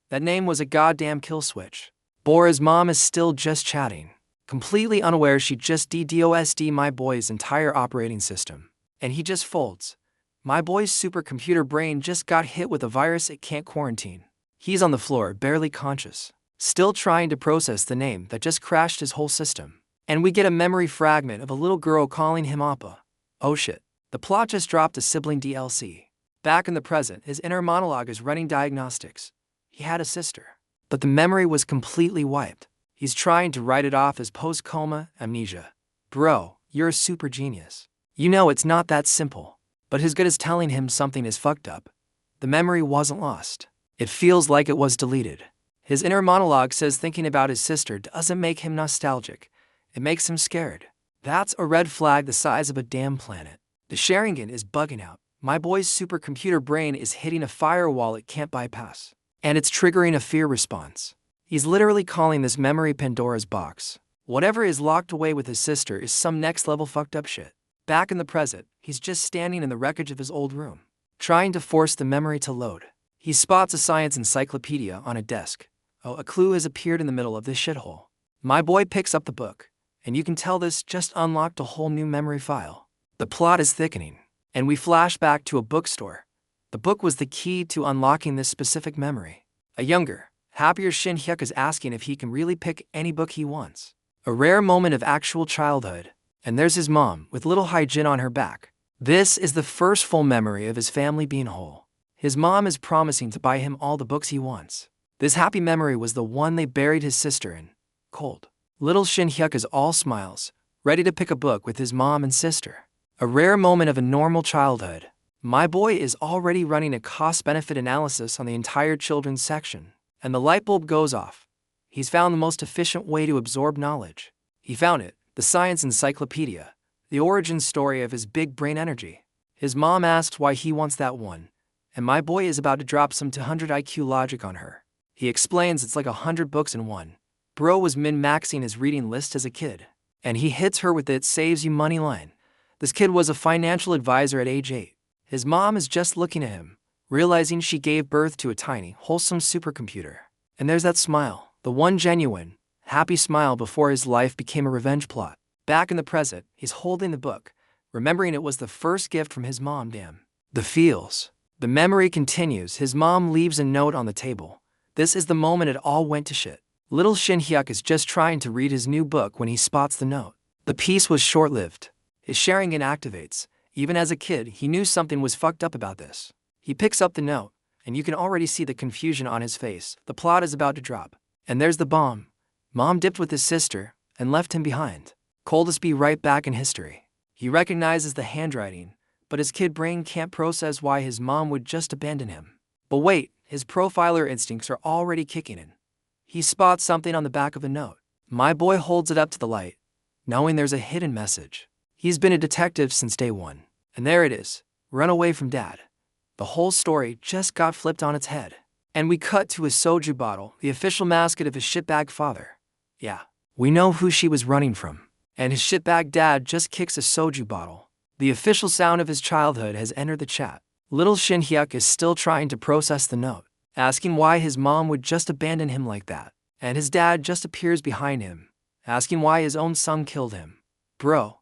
That name was a goddamn kill switch. Bora's mom is still just chatting, completely unaware she just DDoS'd my boy's entire operating system. And he just folds. My boy's supercomputer brain just got hit with a virus it can't quarantine. He's on the floor, barely conscious, still trying to process the name that just crashed his whole system. And we get a memory fragment of a little girl calling him Appa. Oh shit. The plot just dropped a sibling DLC. Back in the present, his inner monologue is running diagnostics. He had a sister, but the memory was completely wiped. He's trying to write it off as post-coma amnesia. Bro, you're a super genius. You know it's not that simple, but as good as telling him something is fucked up. The memory wasn't lost. It feels like it was deleted. His inner monologue says thinking about his sister doesn't make him nostalgic. It makes him scared. That's a red flag the size of a damn planet. The Sharingan is bugging out. My boy's supercomputer brain is hitting a firewall it can't bypass. And it's triggering a fear response. He's literally calling this memory Pandora's box. Whatever is locked away with his sister is some next level fucked up shit. Back in the present, he's just standing in the wreckage of his old room, trying to force the memory to load. He spots a science encyclopedia on a desk. Oh, a clue has appeared in the middle of this shithole. My boy picks up the book, and you can tell this just unlocked a whole new memory file. The plot is thickening, and we flash back to a bookstore. The book was the key to unlocking this specific memory. A younger, happier Shin Hyuk is asking if he can really pick any book he wants. A rare moment of actual childhood. And there's his mom, with little Hyejin on her back. This is the first full memory of his family being whole. His mom is promising to buy him all the books he wants. This happy memory was the one they buried his sister in. Cold. Little Shin Hyuk is all smiles, ready to pick a book with his mom and sister. A rare moment of a normal childhood. My boy is already running a cost-benefit analysis on the entire children's section. And the light bulb goes off. He's found the most efficient way to absorb knowledge. He found it. The science encyclopedia, the origin story of his big brain energy. His mom asks why he wants that one, and my boy is about to drop some 200 IQ logic on her. He explains it's like 100 books in one. Bro was min-maxing his reading list as a kid, and he hits her with it saves you money line. This kid was a financial advisor at age 8. His mom is just looking at him, realizing she gave birth to a tiny, wholesome supercomputer. And there's that smile, the one genuine, happy smile before his life became a revenge plot. Back in the present, he's holding the book, remembering it was the first gift from his mom. Damn. The feels. The memory continues. His mom leaves a note on the table. This is the moment it all went to shit. Little Shin Hyuk is just trying to read his new book when he spots the note. The piece was short-lived. His Sharingan activates. Even as a kid, he knew something was fucked up about this. He picks up the note, and you can already see the confusion on his face. The plot is about to drop. And there's the bomb. Mom dipped with his sister and left him behind. Coldest be right back in history. He recognizes the handwriting, but his kid brain can't process why his mom would just abandon him. But wait, his profiler instincts are already kicking in. He spots something on the back of a note. My boy holds it up to the light, knowing there's a hidden message. He's been a detective since day one. And there it is, run away from dad. The whole story just got flipped on its head. And we cut to a soju bottle, the official mascot of his shitbag father. Yeah, we know who she was running from. And his shitbag dad just kicks a soju bottle. The official sound of his childhood has entered the chat. Little Shin Hyuk is still trying to process the note, asking why his mom would just abandon him like that. And his dad just appears behind him, asking why his own son killed him. Bro,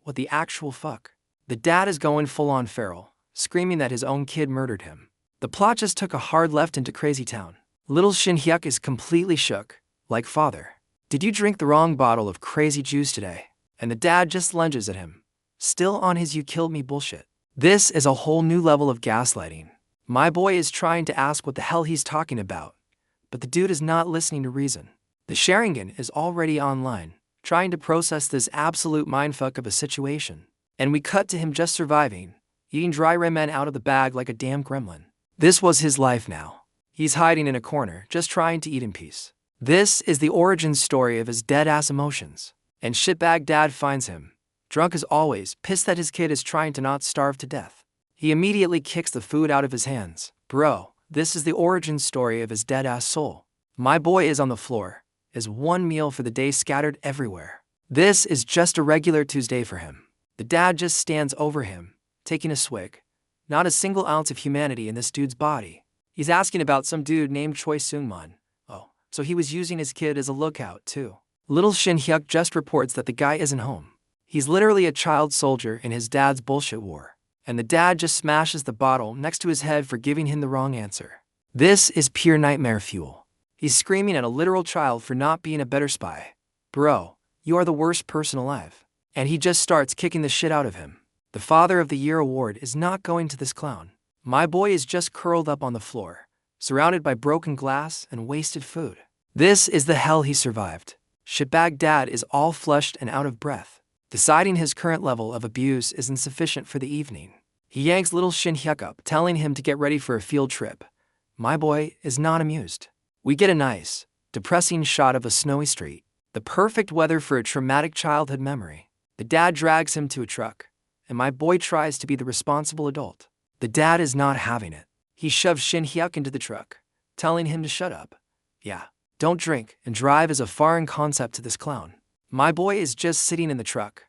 what the actual fuck? The dad is going full-on feral, screaming that his own kid murdered him. The plot just took a hard left into Crazy Town. Little Shin Hyuk is completely shook, like father. Did you drink the wrong bottle of crazy juice today? And the dad just lunges at him, still on his you killed me bullshit. This is a whole new level of gaslighting. My boy is trying to ask what the hell he's talking about, but the dude is not listening to reason. The Sharingan is already online, trying to process this absolute mindfuck of a situation. And we cut to him just surviving, eating dry ramen out of the bag like a damn gremlin. This was his life now. He's hiding in a corner, just trying to eat in peace. This is the origin story of his dead-ass emotions. And shitbag dad finds him, drunk as always, pissed that his kid is trying to not starve to death. He immediately kicks the food out of his hands. Bro, this is the origin story of his dead-ass soul. My boy is on the floor, his one meal for the day scattered everywhere. This is just a regular Tuesday for him. The dad just stands over him, taking a swig. Not a single ounce of humanity in this dude's body. He's asking about some dude named Choi Seung-man. Oh, so he was using his kid as a lookout, too. Little Shin Hyuk just reports that the guy isn't home. He's literally a child soldier in his dad's bullshit war. And the dad just smashes the bottle next to his head for giving him the wrong answer. This is pure nightmare fuel. He's screaming at a literal child for not being a better spy. Bro, you are the worst person alive. And he just starts kicking the shit out of him. The Father of the Year award is not going to this clown. My boy is just curled up on the floor, surrounded by broken glass and wasted food. This is the hell he survived. Shitbag dad is all flushed and out of breath, deciding his current level of abuse isn't sufficient for the evening. He yanks little Shin Hyuk up, telling him to get ready for a field trip. My boy is not amused. We get a nice, depressing shot of a snowy street, the perfect weather for a traumatic childhood memory. The dad drags him to a truck, and my boy tries to be the responsible adult. The dad is not having it. He shoves Shin Hyuk into the truck, telling him to shut up. Yeah, don't drink and drive is a foreign concept to this clown. My boy is just sitting in the truck,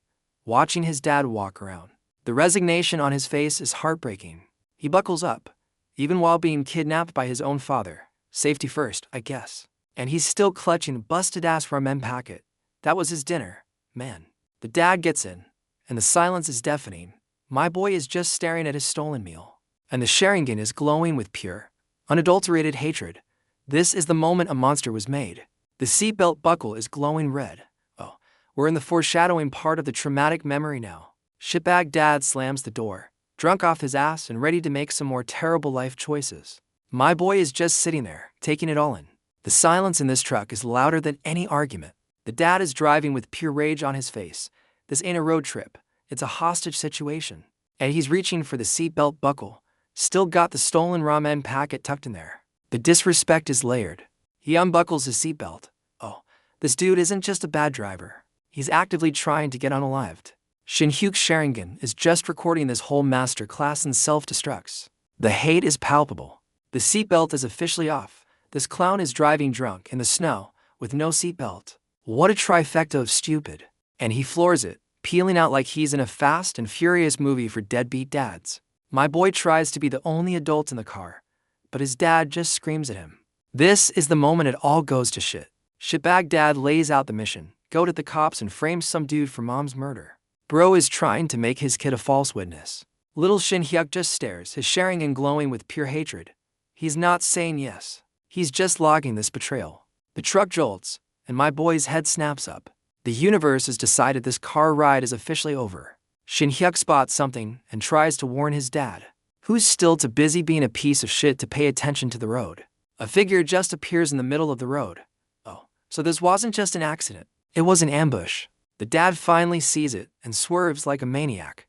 watching his dad walk around. The resignation on his face is heartbreaking. He buckles up, even while being kidnapped by his own father. Safety first, I guess. And he's still clutching a busted-ass ramen packet. That was his dinner, man. The dad gets in, and the silence is deafening. My boy is just staring at his stolen meal, and the Sharingan is glowing with pure, unadulterated hatred. This is the moment a monster was made. The seatbelt buckle is glowing red. Oh, we're in the foreshadowing part of the traumatic memory now. Shitbag dad slams the door, drunk off his ass and ready to make some more terrible life choices. My boy is just sitting there, taking it all in. The silence in this truck is louder than any argument. The dad is driving with pure rage on his face. This ain't a road trip, it's a hostage situation. And he's reaching for the seatbelt buckle, still got the stolen ramen packet tucked in there. The disrespect is layered. He unbuckles his seatbelt. Oh, this dude isn't just a bad driver. He's actively trying to get unalived. Shin Hyuk's Sharingan is just recording this whole master class in self-destructs. The hate is palpable. The seatbelt is officially off. This clown is driving drunk in the snow with no seatbelt. What a trifecta of stupid. And he floors it, peeling out like he's in a Fast and Furious movie for deadbeat dads. My boy tries to be the only adult in the car, but his dad just screams at him. This is the moment it all goes to shit. Shitbag dad lays out the mission, go to the cops and frames some dude for mom's murder. Bro is trying to make his kid a false witness. Little Shin Hyuk just stares, his Sharingan glowing with pure hatred. He's not saying yes. He's just logging this betrayal. The truck jolts, and my boy's head snaps up. The universe has decided this car ride is officially over. Shin Hyuk spots something and tries to warn his dad, who's still too busy being a piece of shit to pay attention to the road. A figure just appears in the middle of the road. Oh, so this wasn't just an accident. It was an ambush. The dad finally sees it and swerves like a maniac.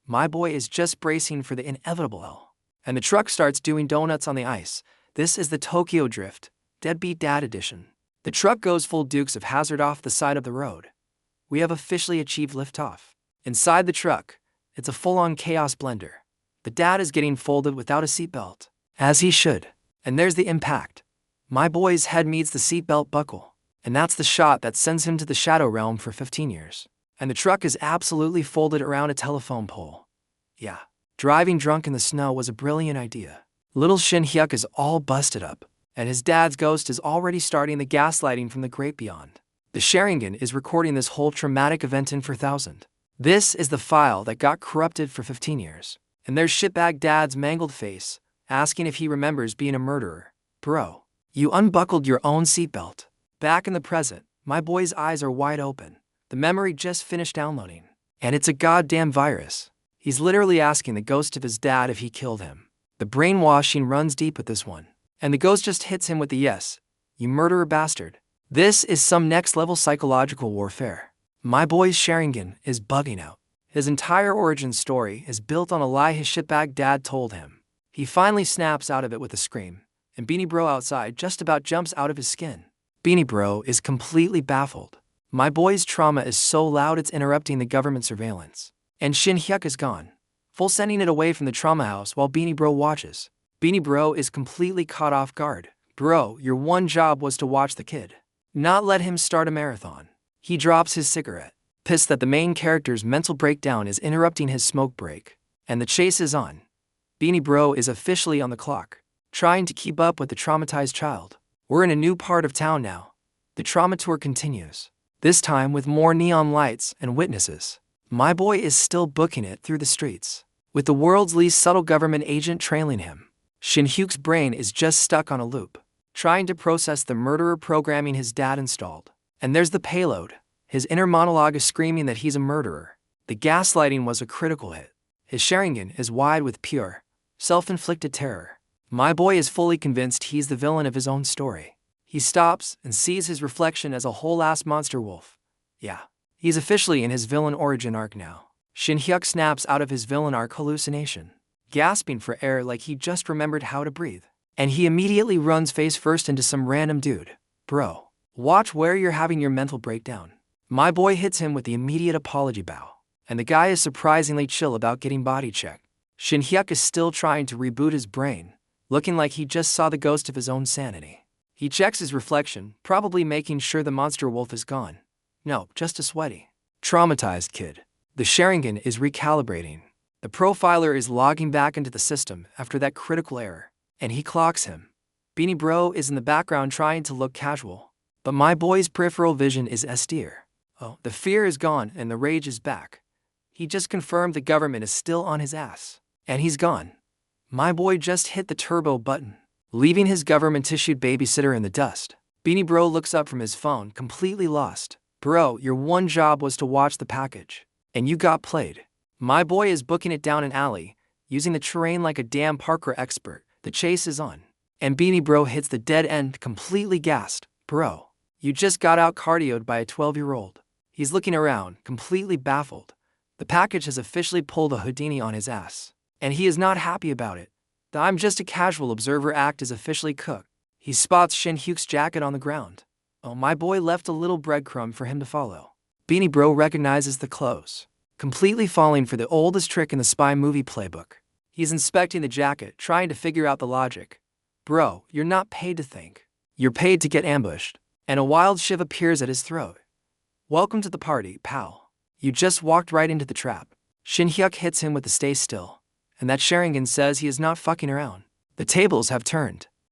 My boy is just bracing for the inevitable L. And the truck starts doing donuts on the ice. This is the Tokyo Drift, Deadbeat Dad Edition. The truck goes full Dukes of Hazzard off the side of the road. We have officially achieved liftoff. Inside the truck, it's a full-on chaos blender. The dad is getting folded without a seatbelt, as he should. And there's the impact. My boy's head meets the seatbelt buckle. And that's the shot that sends him to the shadow realm for 15 years. And the truck is absolutely folded around a telephone pole. Yeah, driving drunk in the snow was a brilliant idea. Little Shin Hyuk is all busted up, and his dad's ghost is already starting the gaslighting from the great beyond. The Sharingan is recording this whole traumatic event in 4000. This is the file that got corrupted for 15 years. And there's shitbag dad's mangled face, asking if he remembers being a murderer. Bro, you unbuckled your own seatbelt. Back in the present, my boy's eyes are wide open. The memory just finished downloading. And it's a goddamn virus. He's literally asking the ghost of his dad if he killed him. The brainwashing runs deep with this one. And the ghost just hits him with the yes, you murderer bastard. This is some next-level psychological warfare. My boy's Sharingan is bugging out. His entire origin story is built on a lie his shitbag dad told him. He finally snaps out of it with a scream, and Beanie Bro outside just about jumps out of his skin. Beanie Bro is completely baffled. My boy's trauma is so loud it's interrupting the government surveillance. And Shin Hyuk is gone, full sending it away from the trauma house while Beanie Bro watches. Beanie Bro is completely caught off guard. Bro, your one job was to watch the kid, not let him start a marathon. He drops his cigarette, pissed that the main character's mental breakdown is interrupting his smoke break. And the chase is on. Beanie Bro is officially on the clock, trying to keep up with the traumatized child. We're in a new part of town now. The trauma tour continues, this time with more neon lights and witnesses. My boy is still booking it through the streets, with the world's least subtle government agent trailing him. Shin Hyuk's brain is just stuck on a loop, trying to process the murderer programming his dad installed. And there's the payload. His inner monologue is screaming that he's a murderer. The gaslighting was a critical hit. His Sharingan is wide with pure, self-inflicted terror. My boy is fully convinced he's the villain of his own story. He stops and sees his reflection as a whole-ass monster wolf. Yeah, he's officially in his villain origin arc now. Shin Hyuk snaps out of his villain arc hallucination, gasping for air like he just remembered how to breathe. And he immediately runs face first into some random dude. Bro, watch where you're having your mental breakdown. My boy hits him with the immediate apology bow. and the guy is surprisingly chill about getting body checked. Shin Hyuk is still trying to reboot his brain, looking like he just saw the ghost of his own sanity. He checks his reflection, probably making sure the monster wolf is gone. No, just a sweaty, traumatized kid. The Sharingan is recalibrating. The profiler is logging back into the system after that critical error, and he clocks him. Beanie Bro is in the background trying to look casual, but my boy's peripheral vision is austere. Oh, the fear is gone and the rage is back. He just confirmed the government is still on his ass, and he's gone. My boy just hit the turbo button, leaving his government-issued babysitter in the dust. Beanie Bro looks up from his phone, completely lost. Bro, your one job was to watch the package, and you got played. My boy is booking it down an alley, using the terrain like a damn parkour expert. The chase is on. And Beanie Bro hits the dead end, completely gassed. Bro, you just got out cardioed by a 12-year-old. He's looking around, completely baffled. The package has officially pulled a Houdini on his ass, and he is not happy about it. The I'm just a casual observer act is officially cooked. He spots Shin Hyuk's jacket on the ground. Oh, my boy left a little breadcrumb for him to follow. Beanie Bro recognizes the clothes, completely falling for the oldest trick in the spy movie playbook. He's inspecting the jacket, trying to figure out the logic. Bro, you're not paid to think. You're paid to get ambushed. And a wild shiv appears at his throat. Welcome to the party, pal. You just walked right into the trap. Shin Hyuk hits him with the stay still, and that Sharingan says he is not fucking around. The tables have turned.